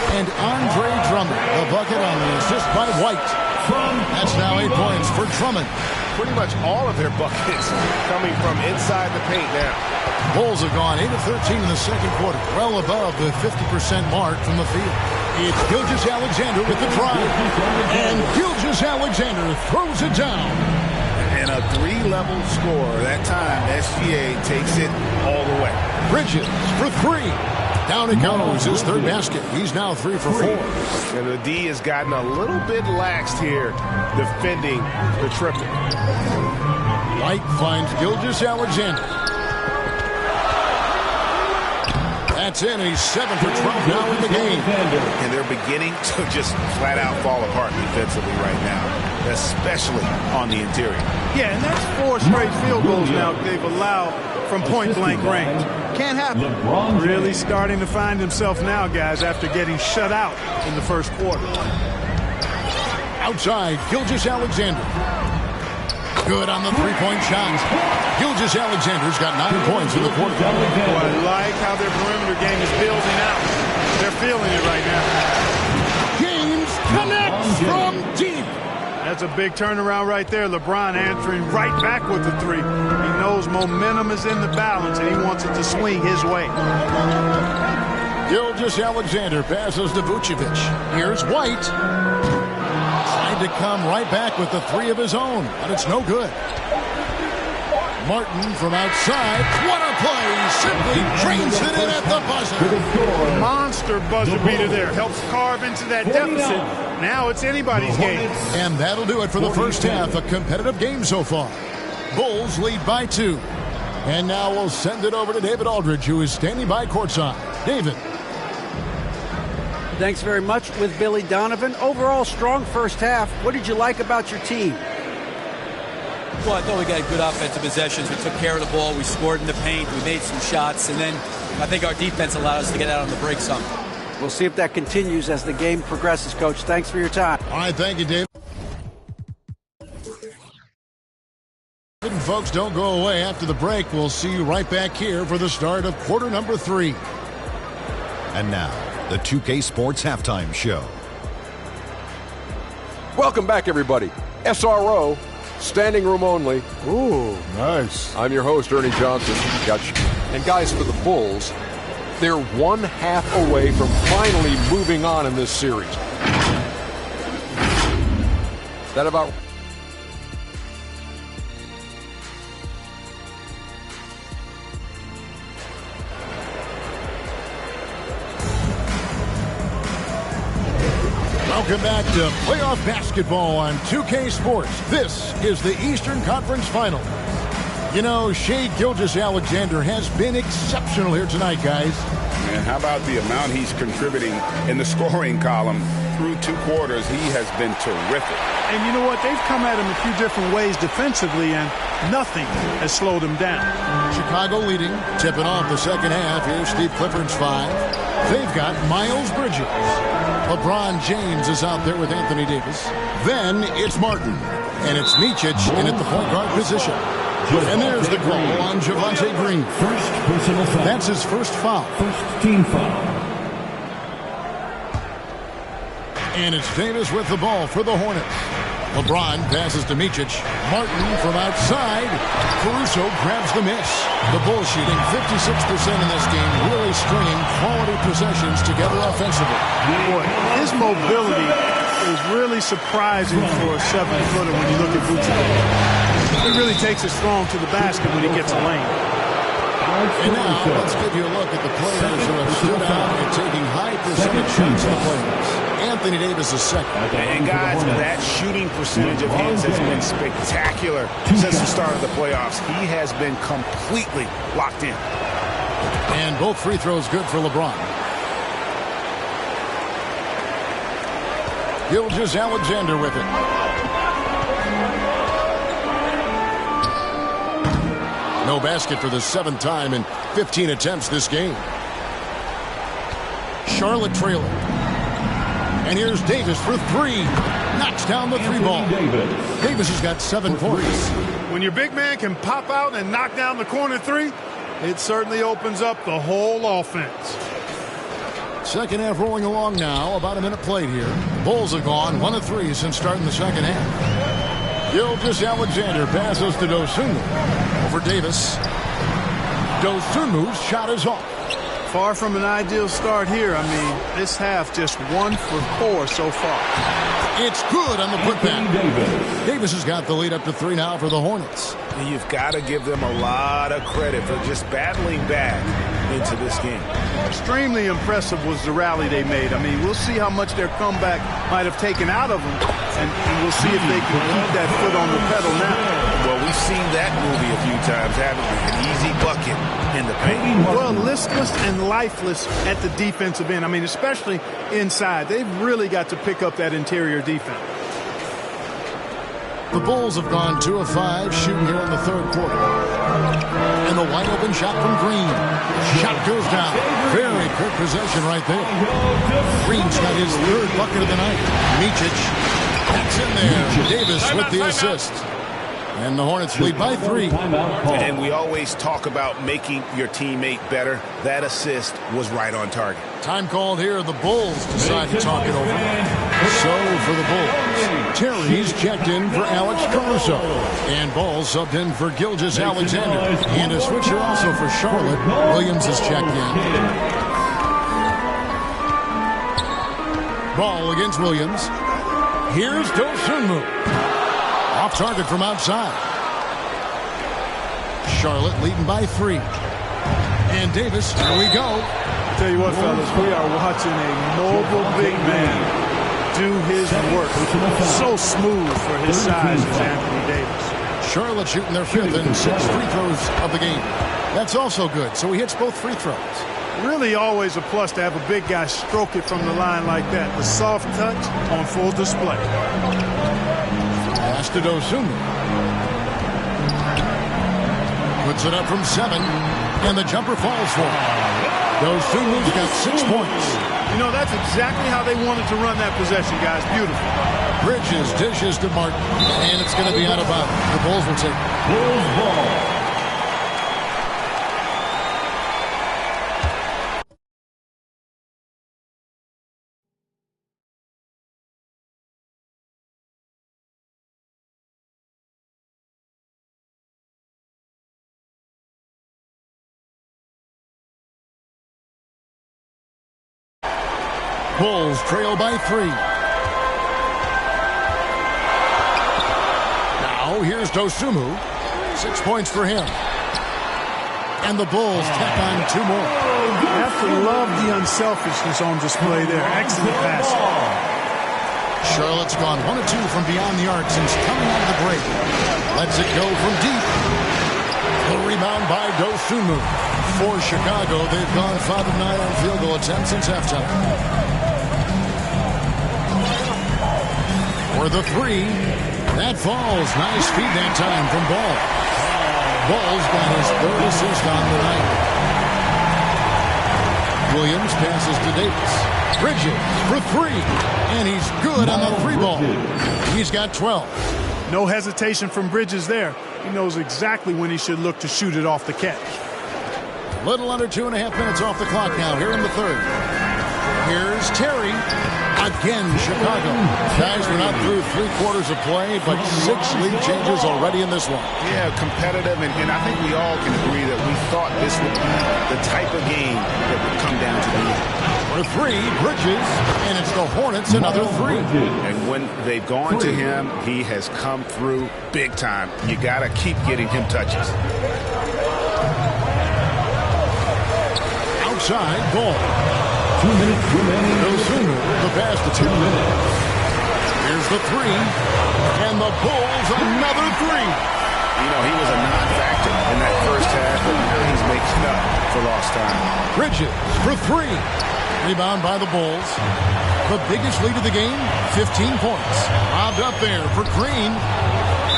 And Andre Drummond, the bucket on the assist by White. That's now 8 points for Drummond. Pretty much all of their buckets coming from inside the paint now. Bulls have gone 8 of 13 in the second quarter, well above the 50% mark from the field. It's Gilgeous-Alexander with the drive. And Gilgeous-Alexander throws it down. And a 3-level score. That time, SGA takes it all the way. Bridges for 3. Down it goes, his third basket. He's now 3 for 4. And the D has gotten a little bit laxed here, defending the triple. White finds Gilgeous-Alexander. That's in. He's 7 for 12 now in the game. And they're beginning to just flat out fall apart defensively right now, especially on the interior. Yeah, and that's 4 straight field goals now they've allowed from point-blank range. Can't happen. Really starting to find himself now, guys, after getting shut out in the first quarter. Outside, Gilgeous-Alexander. Good on the three-point shot. Gilgeous-Alexander's got 9 points in the quarter. Oh, I like how their perimeter game is building out. They're feeling it right now. James connects from deep. That's a big turnaround right there. LeBron answering right back with the 3. He knows momentum is in the balance, and he wants it to swing his way. Gilgeous-Alexander passes to Vucevic. Here's White. Tried to come right back with the 3 of his own, but it's no good. Martin from outside. What a play! Simply drains it in at the buzzer. Monster buzzer beater there. Helps carve into that deficit. Now it's anybody's game. And that'll do it for the first half. A competitive game so far. Bulls lead by 2. And now we'll send it over to David Aldridge, who is standing by courtside. David. Thanks very much with Billy Donovan. Overall, strong first half. What did you like about your team? Well, I thought we got good offensive possessions. We took care of the ball. We scored in the paint. We made some shots. And then I think our defense allowed us to get out on the break some. We'll see if that continues as the game progresses, Coach. Thanks for your time. All right, thank you, David. Folks, don't go away. After the break, we'll see you right back here for the start of quarter number 3. And now, the 2K Sports Halftime Show. Welcome back, everybody. SRO, standing room only. Ooh, nice. I'm your host, Ernie Johnson. And guys, for the Bulls, they're 1/2 away from finally moving on in this series. Is that about... Welcome back to playoff basketball on 2K Sports. This is the Eastern Conference Final. You know, Shai Gilgeous-Alexander has been exceptional here tonight, guys. And how about the amount he's contributing in the scoring column through 2 quarters? He has been terrific. And you know what? They've come at him a few different ways defensively, and nothing has slowed him down. Chicago leading, tipping off the second half. Here's Steve Clifford's 5. They've got Miles Bridges. LeBron James is out there with Anthony Davis. Then it's Martin. And it's Micic in at the point guard position. And there's the call on Javonte Green. First personal foul. That's his first foul. First team foul. And it's Davis with the ball for the Hornets. LeBron passes to Micic. Martin from outside. Caruso grabs the miss. The Bulls shooting 56% in this game, really stringing quality possessions together offensively. Boy, his mobility is really surprising for a 7-footer when you look at Vucevic. He really takes it strong to the basket when he gets a lane. And now, let's give you a look at the players who have stood out and taking high percentage shots in the playoffs. Anthony Davis is second. And guys, that shooting percentage of his has been spectacular since the start of the playoffs. He has been completely locked in. And both free throws good for LeBron. Gilgeous-Alexander with it. No basket for the 7th time in 15 attempts this game. Charlotte trailing. And here's Davis for 3. Knocks down the 3-ball. Davis has got 7 points. When your big man can pop out and knock down the corner 3, it certainly opens up the whole offense. Second half rolling along now. About a minute played here. The Bulls have gone 1 of 3 since starting the second half. Gilgeous-Alexander passes to Dosunmu. Over Davis. Dosunmu's shot is off. Far from an ideal start here. I mean, this half just 1 for 4 so far. It's good on the putback. Davis has got the lead up to 3 now for the Hornets. And you've got to give them a lot of credit for just battling back into this game. Extremely impressive was the rally they made. I mean, we'll see how much their comeback might have taken out of them, and we'll see if they can keep that foot on the pedal now. Well, we've seen that movie a few times, haven't we? An easy bucket in the paint. Well, listless and lifeless at the defensive end. I mean, especially inside. They've really got to pick up that interior defense. The Bulls have gone 2 of 5 shooting here in the 3rd quarter. And the wide open shot from Green. Shot goes down. Very quick possession right there. Green's got his 3rd bucket of the night. Micic. That's in there. Davis with the assist. And the Hornets lead by 3. And we always talk about making your teammate better. That assist was right on target. Time called here. The Bulls decide to talk it over. So for the Bulls, Terry's checked in for Alex Caruso. And Ball subbed in for Gilgeous-Alexander. And a switcher also for Charlotte. Williams is checked in. Ball against Williams. Here's Dosunmu. Off target from outside. Charlotte leading by 3. And Davis, here we go. Tell you what, fellas, we are watching a mobile big man do his work. So smooth for his size as Anthony Davis. Charlotte shooting their 5th and 6th free throws of the game. That's also good, so he hits both free throws. Really always a plus to have a big guy stroke it from the line like that. The soft touch on full display. Pass to Dosunmu. Puts it up from 7, and the jumper falls for him. Dosunmu's got 6 points. You know, that's exactly how they wanted to run that possession, guys. Beautiful. Bridges dishes to Martin, and it's going to be out of bounds. The Bulls will take it. Bulls ball. Bulls trail by 3. Now here's Dosunmu. 6 points for him. And the Bulls tack on 2 more. You have to love the unselfishness on display there. Excellent pass. Charlotte's gone 1 of 2 from beyond the arc since coming out of the break. Lets it go from deep. The rebound by Dosunmu. For Chicago, they've gone 5 of 9 on field goal attempts since halftime. For the 3. That falls. Nice feed that time from Ball. Ball's got his 3rd assist on the night. Williams passes to Davis. Bridges for three. And he's good on the three ball. He's got 12. No hesitation from Bridges there. He knows exactly when he should look to shoot it off the catch. Little under 2.5 minutes off the clock now here in the third. Here's Terry. Again, Chicago. Guys, we're not through 3 quarters of play, but 6 lead changes already in this one. Yeah, competitive, and I think we all can agree that we thought this would be the type of game that would come down to the end. For three, Bridges, and it's the Hornets another 3. And when they've gone to him, he has come through big time. You got to keep getting him touches. Outside, ball. 2 minutes remaining. No sooner the pass to 2 minutes. Here's the 3. And the Bulls another 3. You know, he was a non-factor in that first half, but now he's making up for lost time. Bridges for 3. Rebound by the Bulls. The biggest lead of the game, 15 points. Robbed up there for Green.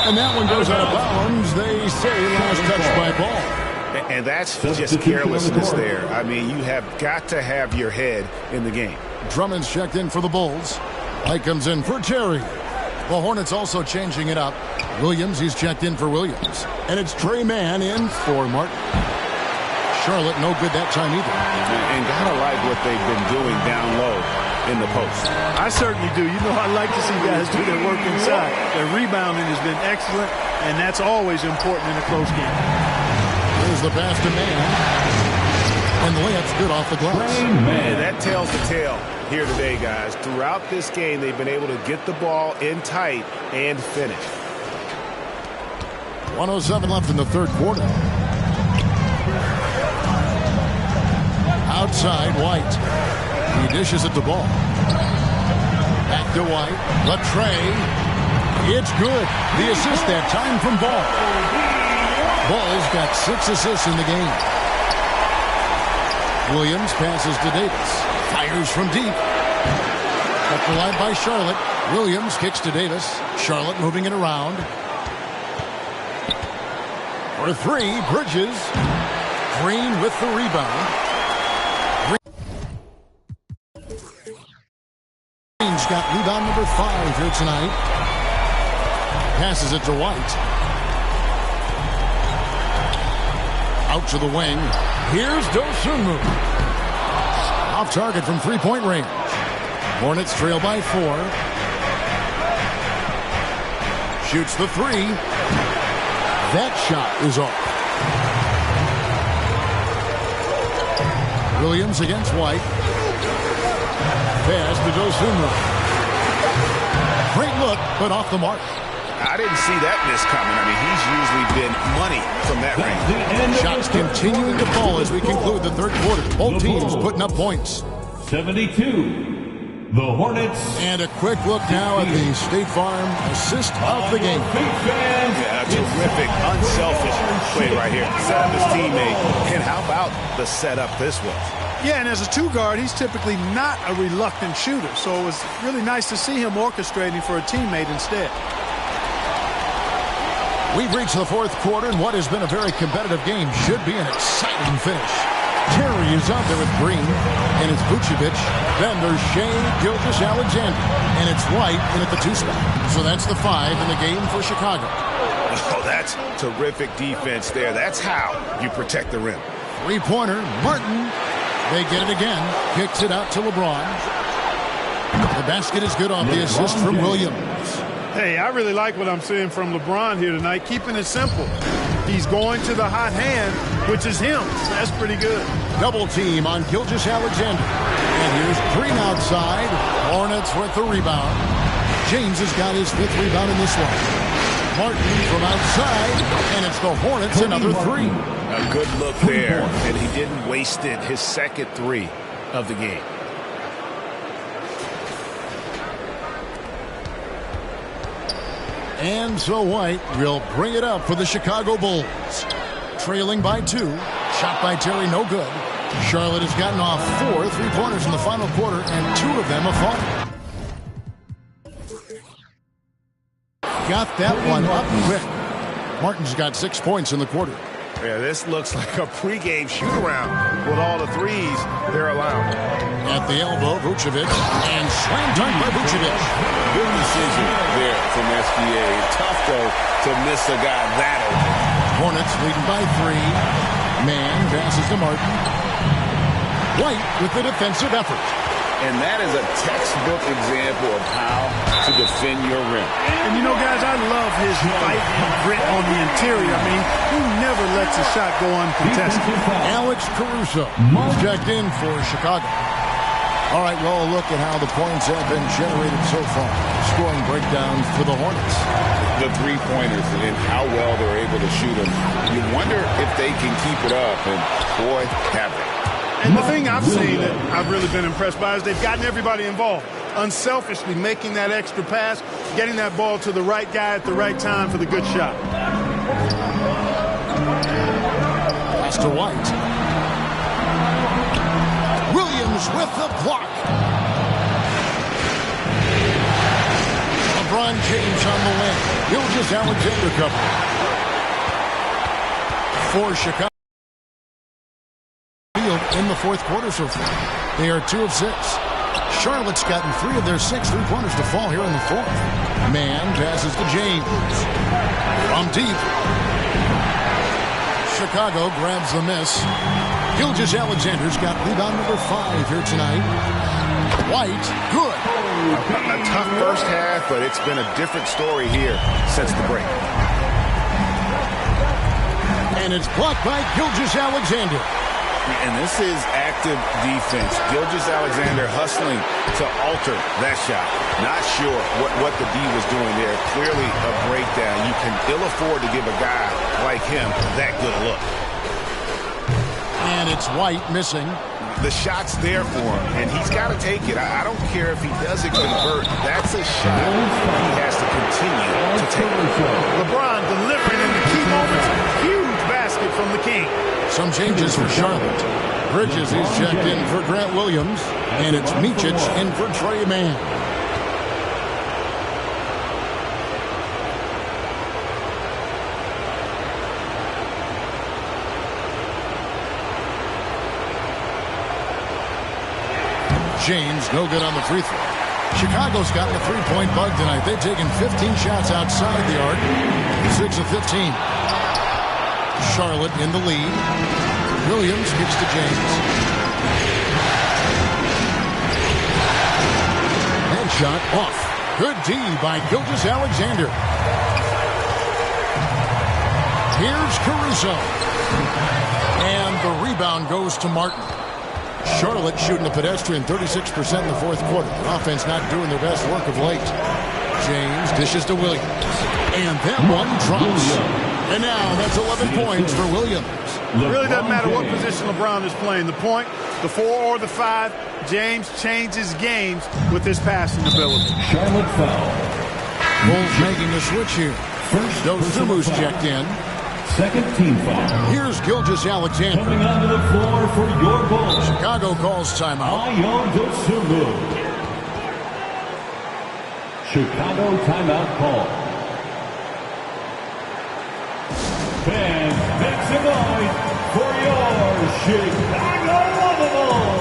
And that one goes out of bounds. They say last touch by Ball. And that's just carelessness there. I mean, you have got to have your head in the game. Drummond's checked in for the Bulls. Light comes in for Terry. The Hornets also changing it up. Williams, he's checked in for Williams. And it's Trey Mann in for Martin. Charlotte, no good that time either. And gotta like what they've been doing down low in the post. I certainly do. You know, I like to see guys do their work inside. Their rebounding has been excellent, and that's always important in a close game. Here's the pass to Mann. And the layup's good off the glass. Man, that tells the tale here today, guys. Throughout this game, they've been able to get the ball in tight and finish. 1:07 left in the third quarter. Outside, White. He dishes it to Ball. Back to White. Latrey. It's good. The assist that time from Ball. Ball's got 6 assists in the game. Williams passes to Davis. Fires from deep. Kept alive by Charlotte. Williams kicks to Davis. Charlotte moving it around. For 3, Bridges. Green with the rebound. Green's got rebound number 5 here tonight. Passes it to White. Out to the wing. Here's Dosunmu. Off target from 3-point range. Hornets trail by 4. Shoots the 3. That shot is off. Williams against White. Pass to Dosunmu. Great look, but off the mark. I didn't see that miss coming. I mean, he's usually been money from that range. Shots continuing to fall as we conclude the third quarter. Both teams putting up points. 72, the Hornets. And a quick look now at the State Farm assist of the game. Yeah, terrific, unselfish play right here. Set up his teammate. And how about the setup this was? Yeah, and as a 2-guard, he's typically not a reluctant shooter. So it was really nice to see him orchestrating for a teammate instead. We've reached the fourth quarter, and what has been a very competitive game should be an exciting finish. Terry is out there with Green, and it's Vucevic. Then there's Shea Gilgeous-Alexander, and it's White in at the 2 spot. So that's the 5 in the game for Chicago. Oh, that's terrific defense there. That's how you protect the rim. 3-pointer, Martin. They get it again. Kicks it out to LeBron. The basket is good off the assist from Williams. Hey, I really like what I'm seeing from LeBron here tonight, keeping it simple. He's going to the hot hand, which is him. That's pretty good. Double team on Gilgeous-Alexander. And here's Green outside. Hornets with the rebound. James has got his 5th rebound in this one. Martin from outside, and it's the Hornets another 3. A good look there, and he didn't waste it. His second 3 of the game. And so White will bring it up for the Chicago Bulls. Trailing by 2. Shot by Terry, no good. Charlotte has gotten off 4 3-pointers in the final quarter, and 2 of them have fallen. Got that one up quick. Martin's got 6 points in the quarter. Yeah, this looks like a pregame shoot-around with all the threes they're allowing. At the elbow, Vucevic, and slam dunk by Vucevic. Good decision there from SGA. Tough, though, to miss a guy that open. Hornets leading by 3. Man passes to Martin. White with the defensive effort. And that is a textbook example of how to defend your rim. And you know, guys, I love his fight and grit on the interior. I mean, he never lets a shot go uncontested. Alex Caruso checked in for Chicago. All right, well, look at how the points have been generated so far. Scoring breakdown for the Hornets. The three-pointers and how well they're able to shoot them. You wonder if they can keep it up, and boy, have they. And the thing I've seen that I've really been impressed by is they've gotten everybody involved. Unselfishly making that extra pass, getting that ball to the right guy at the right time for the good shot. Pass to White. Williams with the block. LeBron James on the wing. Gilgeous-Alexander cover. For Chicago. In the fourth quarter so far. They are 2 of 6. Charlotte's gotten 3 of their 6 3-pointers to fall here in the fourth. Man passes to James. From deep. Chicago grabs the miss. Gilgeous-Alexander's got rebound number 5 here tonight. White, good. A tough first half, but it's been a different story here since the break. And it's blocked by Gilgeous-Alexander. And this is active defense. Gilgeous-Alexander hustling to alter that shot. Not sure what the D was doing there. Clearly a breakdown. You can ill afford to give a guy like him that good a look. And it's White missing. The shot's there for him, and he's got to take it. I don't care if he doesn't convert. That's a shot he has to continue to take. LeBron delivering in the key moments. Huge basket from the King. Some changes for Charlotte. Bridges is checked in for Grant Williams, and it's Micic in for Trey Mann. James, no good on the free throw. Chicago's gotten a 3-point bug tonight. They've taken 15 shots outside the arc. 6 of 15. Charlotte in the lead. Williams kicks to James. Headshot off. Good D by Gilgeous-Alexander. Here's Caruso. And the rebound goes to Martin. Charlotte shooting a pedestrian 36% in the fourth quarter. The offense not doing their best work of late. James dishes to Williams. And that one drops. And now that's 11 points for Williams. It really doesn't matter what position LeBron is playing. The point, the 4 or the 5, James changes games with his passing ability. Charlotte foul. Bulls making a switch here. First, Dosunmu's checked in. Second team foul. Here's Gilgeous-Alexander. Coming onto the floor for your Bulls. Chicago calls timeout. Ayo Dosunmu. Chicago timeout call. Fans, make some noise for your Chicago Bulls.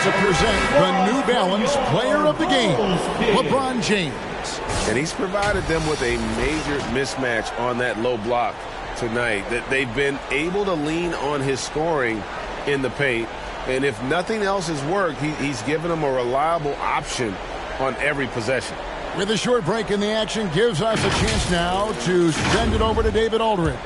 To present the New Balance Player of the Game, LeBron James. And he's provided them with a major mismatch on that low block. tonight, that they've been able to lean on his scoring in the paint. And if nothing else has worked, he's given them a reliable option on every possession. With a short break in the action, gives us a chance now to send it over to David Aldridge.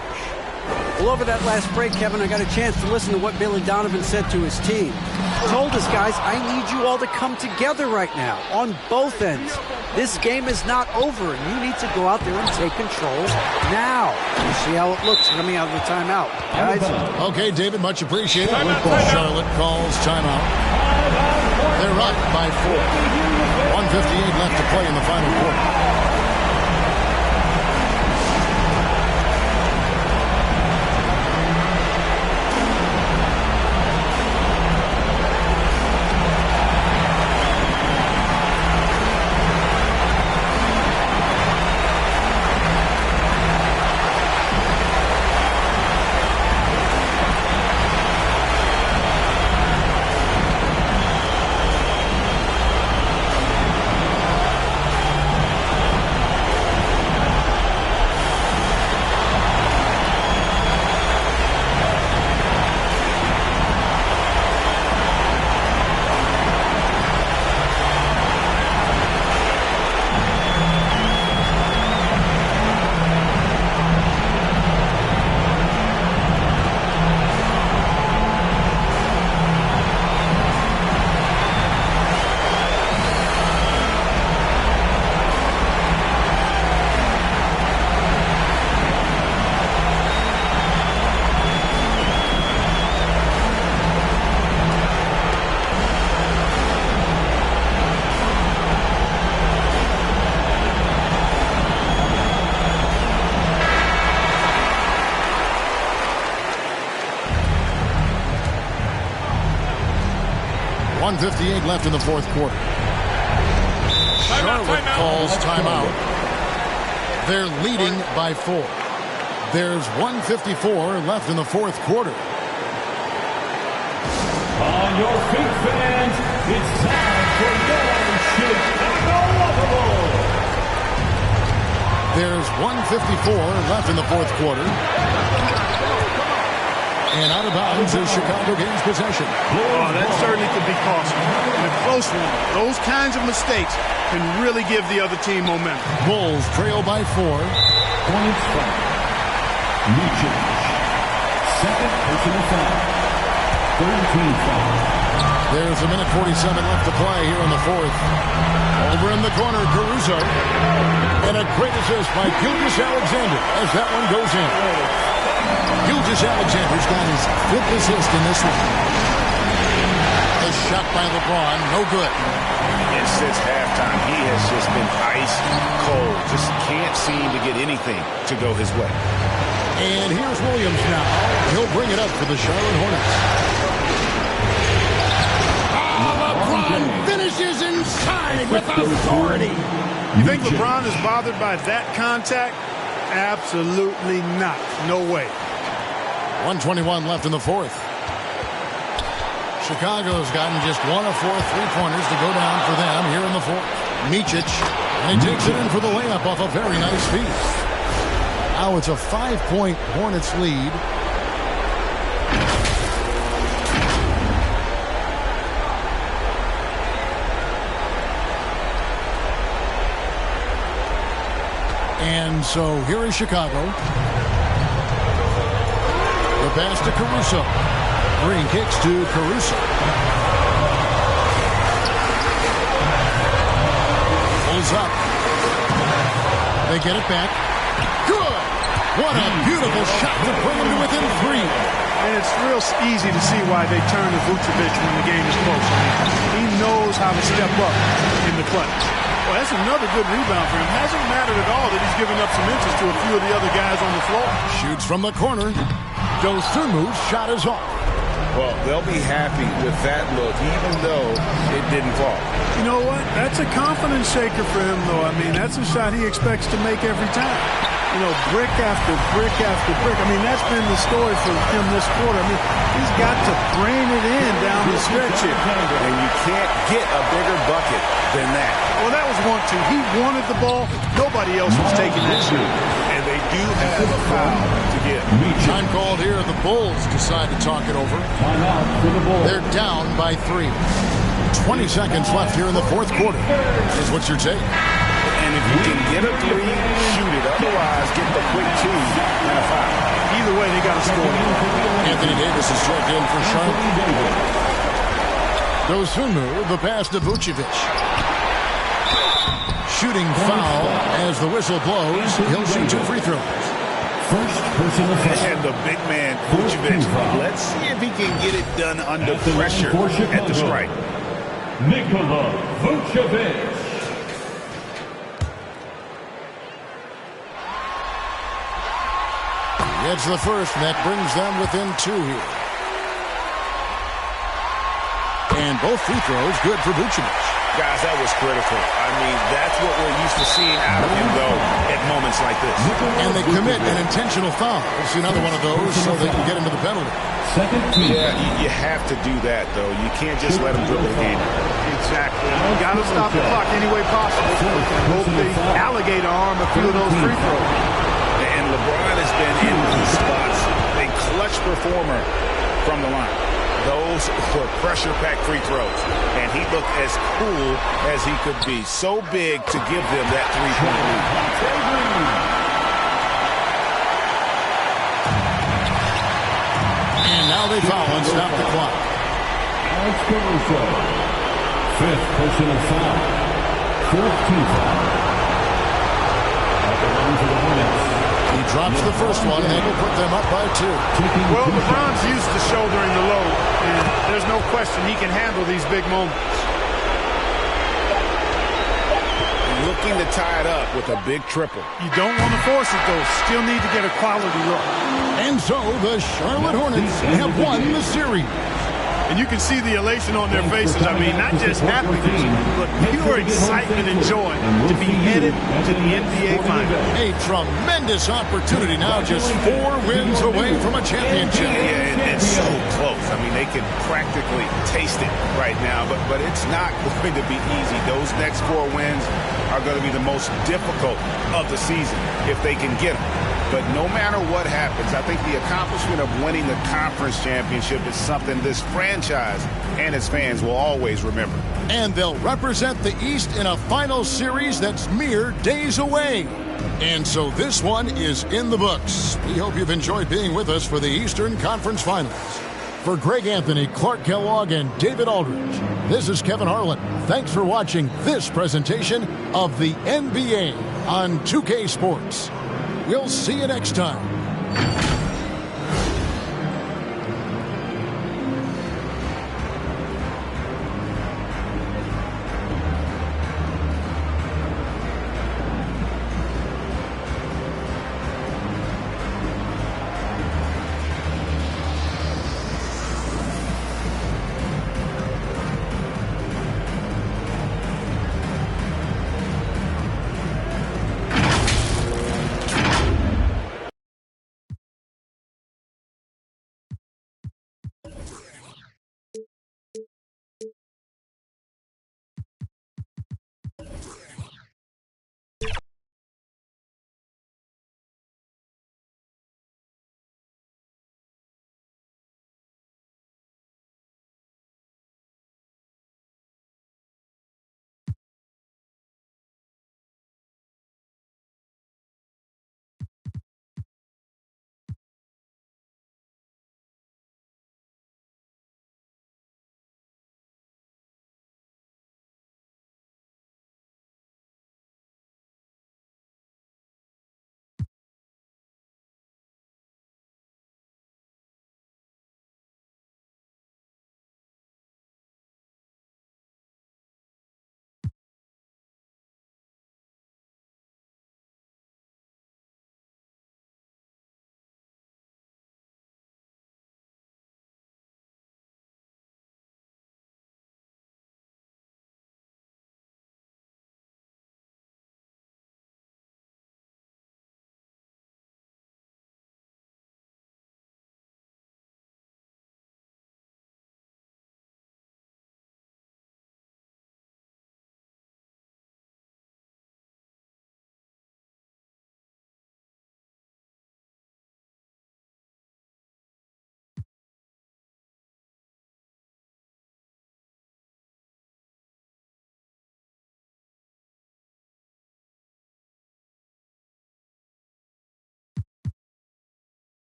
Well, over that last break, Kevin, I got a chance to listen to what Billy Donovan said to his team. He told us, guys, I need you all to come together right now on both ends. This game is not over, and you need to go out there and take control now. You see how it looks coming out of the timeout, guys? Okay, David, much appreciated. Charlotte calls timeout. They're up by 4. 1:58 left to play in the final quarter. .58 left in the fourth quarter. Charlotte calls timeout. They're leading by 4. There's 1:54 left in the fourth quarter. On your feet, fans, it's time for your Chicago Bulls. There's 1:54 left in the fourth quarter. And out of bounds as Chicago gains possession. Oh, that certainly could be costly. In a close one, those kinds of mistakes can really give the other team momentum. Bulls trail by 4. Points from Lucic. Second personal foul. 13 foul. There's a minute 47 left to play here in the fourth. Over in the corner, Caruso. And a great assist by Gilgeous-Alexander as that one goes in. Gilgeous-Alexander's got his 5th assist in this one. A shot by LeBron, no good. And since halftime, he has just been ice cold. Just can't seem to get anything to go his way. And here's Williams now. He'll bring it up for the Charlotte Hornets. LeBron finishes inside with authority. You think LeBron is bothered by that contact? Absolutely not. No way. 1:21 left in the fourth. Chicago's gotten just 1 of 4 3-pointers to go down for them here in the fourth. Micic, and he takes it in for the layup off a very nice feed. Now it's a 5-point Hornets lead. And so here is Chicago. The pass to Caruso. Green kicks to Caruso. Pulls up. They get it back. Good! What a beautiful shot to bring him to within 3. And it's real easy to see why they turn to Vucevic when the game is close. I mean, he knows how to step up in the clutch. Well, that's another good rebound for him. Hasn't mattered at all that he's given up some inches to a few of the other guys on the floor. Shoots from the corner. Dosunmu's shot is off. Well, they'll be happy with that look, even though it didn't fall. You know what? That's a confidence shaker for him, though. I mean, that's a shot he expects to make every time. You know, brick after brick after brick. I mean, that's been the story for him this quarter. I mean, he's got to brain it in down the stretch here. And you can't get a bigger bucket than that. Well, that was 1-2. He wanted the ball. Nobody else was taking that shot. And they do have a foul to give. Time called here. The Bulls decide to talk it over. They're down by 3. 20 seconds left here in the fourth quarter. Is what you're saying. And if you can get a 3, shoot it. Otherwise, get the quick 2 and a foul. Either way, they got to score. Anthony Davis is checked in for Charlotte. Dosunmu, the pass to Vucevic. Shooting foul as the whistle blows. He'll shoot 2 free throws. And the big man, Vucevic. Let's see if he can get it done under pressure at the strike. Nikola Vucevic. He heads the first, and that brings them within 2 here. And both free throws good for Vucevic. Guys, that was critical. I mean, that's what we're used to seeing out of him, though, at moments like this. And they commit an intentional foul. We'll see another one of those so they can get into the penalty. Yeah, you have to do that, though. You can't just let him dribble the game. Exactly. You got to stop the clock any way possible. And hope the alligator arm a few of those free throws. And LeBron has been in these spots a clutch performer from the line. Those were pressure-packed free throws, and he looked as cool as he could be. So big to give them that 3-point lead. And now they foul and stop the clock. Alex Caruso, 5th personal foul, 4th team foul. At the line for the Hornets. He drops the first one, and they will put them up by 2. Well, LeBron's used to shouldering the load, and there's no question he can handle these big moments. Looking to tie it up with a big triple. You don't want to force it, though. Still need to get a quality look. And so the Charlotte Hornets have won the series. And you can see the elation on their faces. I mean, not just happiness, but pure excitement and joy to be headed to the NBA Finals. A tremendous opportunity now, just 4 wins away from a championship. Yeah, and so close. I mean, they can practically taste it right now, but it's not going to be easy. Those next 4 wins are going to be the most difficult of the season if they can get them. But no matter what happens, I think the accomplishment of winning the conference championship is something this franchise and its fans will always remember. And they'll represent the East in a final series that's mere days away. And so this one is in the books. We hope you've enjoyed being with us for the Eastern Conference Finals. For Greg Anthony, Clark Kellogg, and David Aldridge, this is Kevin Harlan. Thanks for watching this presentation of the NBA on 2K Sports. We'll see you next time.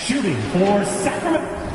Shooting for Sacramento.